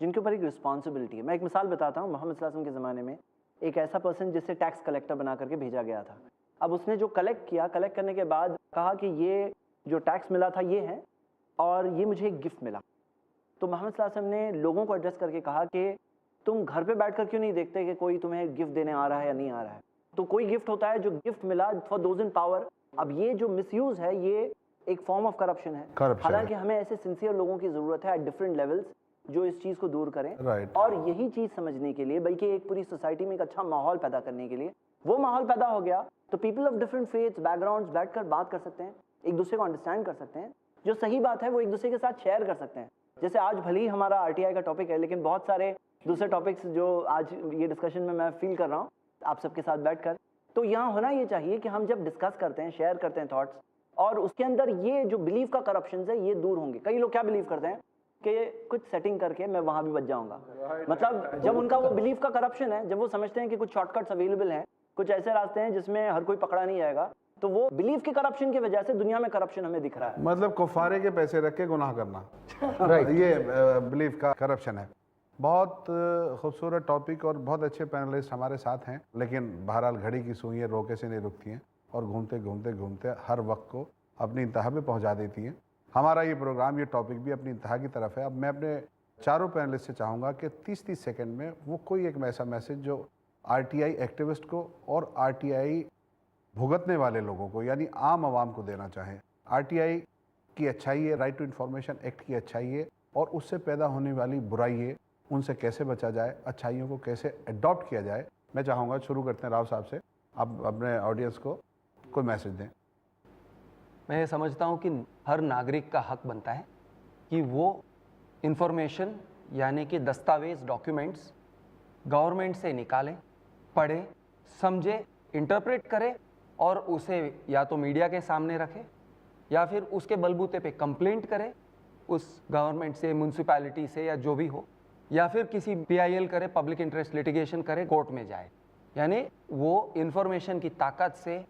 जिनके ऊपर एक रिस्पॉन्सिबिलिटी है। मैं एक मिसाल बताता हूँ। मोहम्मद सल्लल्लाहु अलैहि वसल्लम के ज़माने में एक ऐसा पर्सन जिसे टैक्स कलेक्टर बना करके भेजा गया था, अब उसने जो कलेक्ट किया, कलेक्ट करने के बाद कहा कि ये जो टैक्स मिला था ये है और ये मुझे एक गिफ्ट मिला। तो मोहम्मद सल्लल्लाहु अलैहि वसल्लम ने लोगों को एड्रेस करके कहा कि तुम घर पे बैठकर क्यों नहीं देखते कि कोई तुम्हें गिफ्ट देने आ रहा है या नहीं आ रहा है। तो कोई गिफ्ट होता है जो गिफ्ट मिला फॉर दोज इन पावर। अब ये जो मिसयूज है ये एक फॉर्म ऑफ करप्शन है। हालांकि हमें ऐसे सिंसियर लोगों की जरूरत है एट डिफरेंट लेवल्स जो इस चीज को दूर करें। और यही चीज समझने के लिए, बल्कि एक पूरी सोसाइटी में एक अच्छा माहौल पैदा करने के लिए, वो माहौल पैदा हो गया तो people of different faiths backgrounds बैठकर बात कर सकते हैं, एक दूसरे को अंडरस्टैंड कर सकते हैं, जो सही बात है वो एक दूसरे के साथ शेयर कर सकते हैं। जैसे आज भले ही हमारा आरटीआई का टॉपिक है, लेकिन बहुत सारे दूसरे टॉपिक्स जो आज ये डिस्कशन में मैं फील कर रहा हूँ आप सबके साथ बैठकर, तो यहाँ होना ये चाहिए कि हम जब डिस्कस करते हैं, शेयर करते हैं थॉट्स, और उसके अंदर ये जो बिलीव का करप्शन है ये दूर होंगे। कई लोग क्या बिलीव करते हैं कि कुछ सेटिंग करके मैं वहां भी बच जाऊंगा। मतलब जब उनका वो बिलीव का करप्शन है, जब वो समझते हैं कि कुछ शॉर्टकट्स अवेलेबल हैं, कुछ ऐसे रास्ते हैं जिसमें हर कोई पकड़ा नहीं जाएगा, तो वो बिलीव के करप्शन की वजह से दुनिया में करप्शन हमें दिख रहा है। मतलब कुफारे के पैसे रख के गुनाह करना ये बिलीफ का करप्शन है। बहुत खूबसूरत टॉपिक और बहुत अच्छे पैनलिस्ट हमारे साथ हैं, लेकिन बहरहाल घड़ी की सुइयां रोके से नहीं रुकती हैं और घूमते घूमते घूमते हर वक्त को अपनी इंतहा पे पहुंचा देती हैं। हमारा ये प्रोग्राम, ये टॉपिक भी अपनी इंतहा की तरफ है। अब मैं अपने चारों पैनलिस्ट से चाहूँगा कि 30-30 सेकंड में वो कोई एक ऐसा मैसेज जो आरटीआई एक्टिविस्ट को और आरटीआई भुगतने वाले लोगों को यानी आम आवाम को देना चाहें। आरटीआई की अच्छाई है, राइट टू इन्फॉर्मेशन एक्ट की अच्छाई है, और उससे पैदा होने वाली बुराई है, उनसे कैसे बचा जाए, अच्छाइयों को कैसे अडॉप्ट किया जाए। मैं चाहूँगा शुरू करते हैं राव साहब से, आप अपने ऑडियंस को कोई मैसेज दें। मैं ये समझता हूँ कि हर नागरिक का हक बनता है कि वो इन्फॉर्मेशन यानी कि दस्तावेज, डॉक्यूमेंट्स गवर्नमेंट से निकालें, पढ़े, समझे, इंटरप्रेट करे और उसे या तो मीडिया के सामने रखे या फिर उसके बलबूते पे कंप्लेंट करे उस गवर्नमेंट से, म्यूनसिपैलिटी से या जो भी हो, या फिर किसी PIL करे, पब्लिक इंटरेस्ट लिटिगेशन करे, कोर्ट में जाए। यानी वो इन्फॉर्मेशन की ताकत से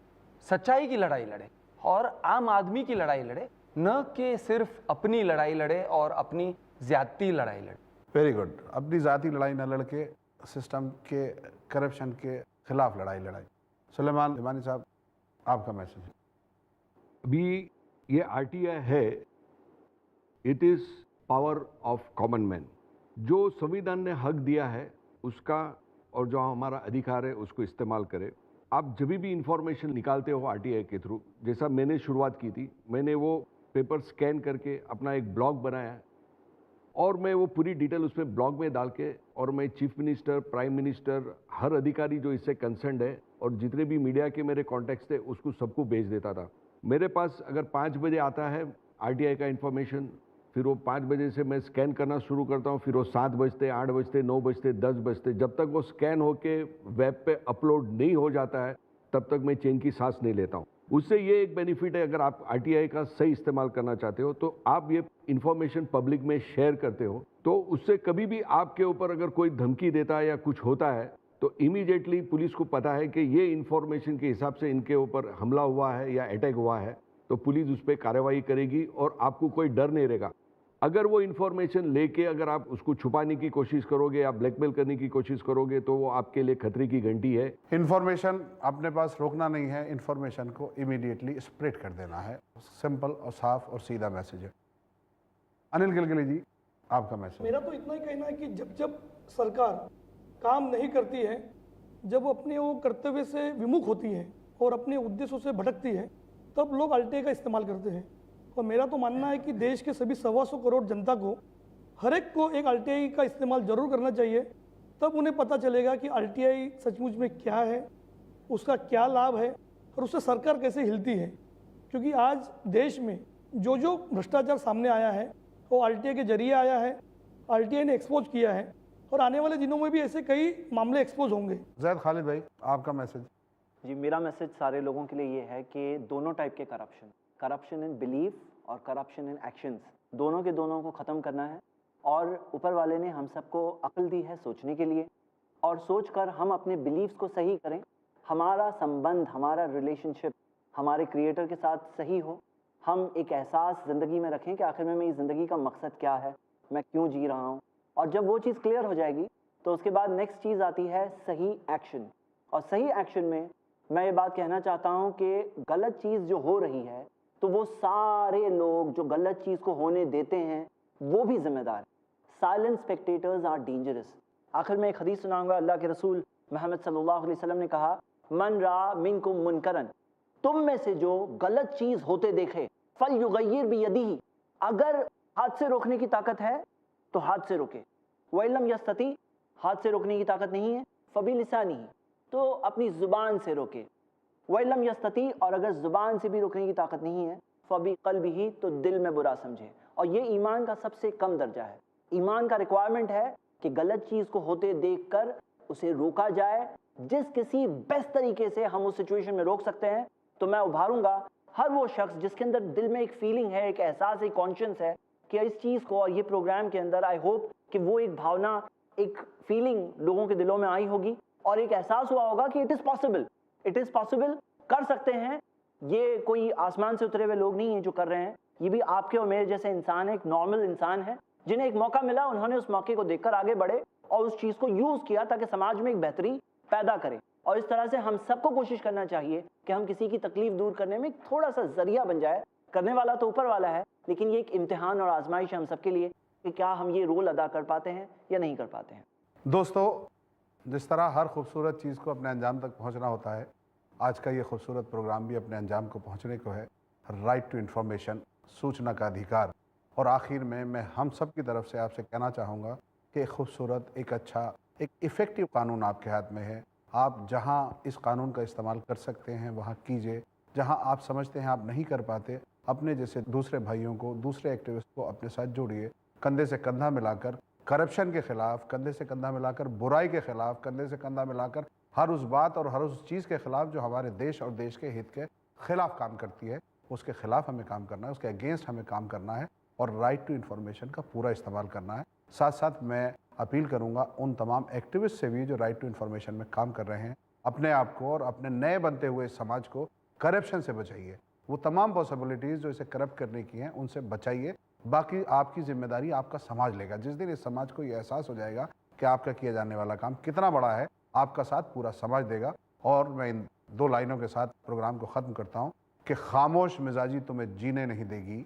सच्चाई की लड़ाई लड़े और आम आदमी की लड़ाई लड़े, न कि सिर्फ अपनी लड़ाई लड़े और अपनी ज्यादती लड़ाई लड़े। Very good. अपनी ज़ाती लड़ाई न लड़के सिस्टम के करप्शन के खिलाफ लड़ाई लड़ाई। सुलेमान हिमानी साहब, आपका मैसेज। अभी ये आरटीआई है, it is power of common man. जो संविधान ने हक दिया है उसका और जो हमारा अधिकार है उसको इस्तेमाल करें। आप जब भी इंफॉर्मेशन निकालते हो आरटीआई के थ्रू, जैसा मैंने शुरुआत की थी, मैंने वो पेपर स्कैन करके अपना एक ब्लॉग बनाया और मैं वो पूरी डिटेल उसमें ब्लॉग में डाल के, और मैं चीफ मिनिस्टर, प्राइम मिनिस्टर, हर अधिकारी जो इससे कंसर्न्ड है और जितने भी मीडिया के मेरे कॉन्टेक्ट्स थे उसको सबको भेज देता था। मेरे पास अगर 5 बजे आता है आरटीआई का इन्फॉर्मेशन, फिर वो 5 बजे से मैं स्कैन करना शुरू करता हूँ, फिर वो 7 बजते, 8 बजते, 9 बजते, 10 बजते, जब तक वो स्कैन होके वेब पे अपलोड नहीं हो जाता है तब तक मैं चैन की सांस नहीं लेता हूँ। उससे ये एक बेनिफिट है, अगर आप आरटीआई का सही इस्तेमाल करना चाहते हो तो आप ये इन्फॉर्मेशन पब्लिक में शेयर करते हो, तो उससे कभी भी आपके ऊपर अगर कोई धमकी देता है या कुछ होता है तो इमीडिएटली पुलिस को पता है कि ये इन्फॉर्मेशन के हिसाब से इनके ऊपर हमला हुआ है या अटैक हुआ है, तो पुलिस उस पर कार्रवाई करेगी और आपको कोई डर नहीं रहेगा। अगर वो इन्फॉर्मेशन लेके अगर आप उसको छुपाने की कोशिश करोगे या ब्लैकमेल करने की कोशिश करोगे तो वो आपके लिए खतरे की घंटी है। इन्फॉर्मेशन अपने पास रोकना नहीं है, इन्फॉर्मेशन को इमीडिएटली स्प्रेड कर देना है। सिंपल और साफ और सीधा मैसेज है। अनिल गिलगिली जी, आपका मैसेज। मेरा तो इतना ही कहना है कि जब जब सरकार काम नहीं करती है, जब वो अपने वो कर्तव्य से विमुख होती है और अपने उद्देश्यों से भटकती है, तब लोग आरटीआई का इस्तेमाल करते हैं। और मेरा तो मानना है कि देश के सभी 125 करोड़ जनता को, हर एक को एक आरटीआई का इस्तेमाल जरूर करना चाहिए। तब उन्हें पता चलेगा कि आरटीआई सचमुच में क्या है, उसका क्या लाभ है और उससे सरकार कैसे हिलती है। क्योंकि आज देश में जो जो भ्रष्टाचार सामने आया है वो आरटीआई के जरिए आया है, आरटीआई ने एक्सपोज किया है और आने वाले दिनों में भी ऐसे कई मामले एक्सपोज होंगे। जैद खालिद भाई, आपका मैसेज। जी, मेरा मैसेज सारे लोगों के लिए ये है कि दोनों टाइप के करप्शन इन बिलीफ और करप्शन इन एक्शंस, दोनों के दोनों को ख़त्म करना है। और ऊपर वाले ने हम सबको अक्ल दी है सोचने के लिए, और सोचकर हम अपने बिलीव्स को सही करें, हमारा संबंध, हमारा रिलेशनशिप हमारे क्रिएटर के साथ सही हो, हम एक एहसास ज़िंदगी में रखें कि आखिर में मेरी ज़िंदगी का मकसद क्या है, मैं क्यों जी रहा हूँ। और जब वो चीज़ क्लियर हो जाएगी तो उसके बाद नेक्स्ट चीज़ आती है सही एक्शन। और सही एक्शन में मैं ये बात कहना चाहता हूँ कि गलत चीज़ जो हो रही है तो वो सारे लोग जो गलत चीज़ को होने देते हैं वो भी जिम्मेदार हैं। Silent spectators are dangerous. आखिर में एक हदीस सुनाऊंगा। अल्लाह के रसूल मोहम्मद सल्लल्लाहु अलैहि वसल्लम ने कहा, मन रा मिनकुम मुनकरन, तुम में से जो गलत चीज़ होते देखे, फल युगय्यर बियदिही, अगर हाथ से रोकने की ताकत है तो हाथ से रोके, वइलम यस्तती, हाथ से रोकने की ताकत नहीं है, फबी लिसानिही, तो अपनी ज़ुबान से रोके, वइलम यस्तती, और अगर ज़ुबान से भी रोकने की ताकत नहीं है, फबी क़ल्बिही, तो दिल में बुरा समझे। और ये ईमान का सबसे कम दर्जा है। ईमान का रिक्वायरमेंट है कि गलत चीज़ को होते देखकर उसे रोका जाए। जिस किसी बेस्ट तरीके से हम उस सिचुएशन में रोक सकते हैं, तो मैं उभारूंगा हर वो शख्स जिसके अंदर दिल में एक फीलिंग है, एक एहसास, एक कॉन्शियस है कि इस चीज़ को, और ये प्रोग्राम के अंदर आई होप कि वो एक भावना, एक फीलिंग लोगों के दिलों में आई होगी और एक एहसास हुआ होगा कि it is possible, it is possible, कर सकते हैं। ये कोई आसमान से उतरे हुए लोग नहीं हैं जो कर रहे हैं, ये भी आपके और मेरे जैसे इंसान है, एक नॉर्मल इंसान है जिन्हें एक मौका मिला, उन्होंने उस मौके को देखकर आगे बढ़े और उस चीज़ को यूज़ किया ताकि समाज में एक बेहतरी पैदा करें। और इस तरह से हम सबको कोशिश करना चाहिए कि हम किसी की तकलीफ दूर करने में थोड़ा सा जरिया बन जाए। करने वाला तो ऊपर वाला है, लेकिन ये एक इम्तिहान और आजमाइश है हम सबके लिए कि क्या हम ये रोल अदा कर पाते हैं या नहीं कर पाते हैं। दोस्तों, जिस तरह हर खूबसूरत चीज़ को अपने अंजाम तक पहुंचना होता है, आज का ये खूबसूरत प्रोग्राम भी अपने अंजाम को पहुंचने को है। राइट टू इन्फॉर्मेशन, सूचना का अधिकार। और आखिर में मैं हम सब की तरफ से आपसे कहना चाहूँगा कि एक खूबसूरत, एक अच्छा, एक इफ़ेक्टिव कानून आपके हाथ में है। आप जहाँ इस कानून का इस्तेमाल कर सकते हैं वहाँ कीजिए। जहाँ आप समझते हैं आप नहीं कर पाते, अपने जैसे दूसरे भाइयों को, दूसरे एक्टिविस्ट को अपने साथ जोड़िए। कंधे से कंधा मिलाकर करप्शन के ख़िलाफ़, कंधे से कंधा मिलाकर बुराई के ख़िलाफ़, कंधे से कंधा मिलाकर हर उस बात और हर उस चीज़ के ख़िलाफ़ जो हमारे देश और देश के हित के ख़िलाफ़ काम करती है, उसके ख़िलाफ़ हमें काम करना है, उसके अगेंस्ट हमें काम करना है और राइट टू इन्फॉर्मेशन का पूरा इस्तेमाल करना है। साथ साथ मैं अपील करूंगा उन तमाम एक्टिविस्ट से भी जो राइट टू इन्फॉर्मेशन में काम कर रहे हैं, अपने आप को और अपने नए बनते हुए समाज को करप्शन से बचाइए। वो तमाम पॉसिबिलिटीज़ जो इसे करप्ट करने की हैं उनसे बचाइए। बाकी आपकी जिम्मेदारी आपका समाज लेगा। जिस दिन इस समाज को ये एहसास हो जाएगा कि आपका किया जाने वाला काम कितना बड़ा है, आपका साथ पूरा समाज देगा। और मैं इन 2 लाइनों के साथ प्रोग्राम को ख़त्म करता हूँ कि खामोश मिजाजी तुम्हें जीने नहीं देगी,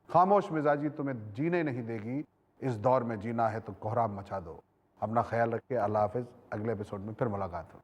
खामोश मिजाजी तुम्हें जीने नहीं देगी, इस दौर में जीना है तो कोहराम मचा दो। अपना ख्याल रखिए। अल्लाह हाफ़िज़। अगले एपिसोड में फिर मुलाकात हो।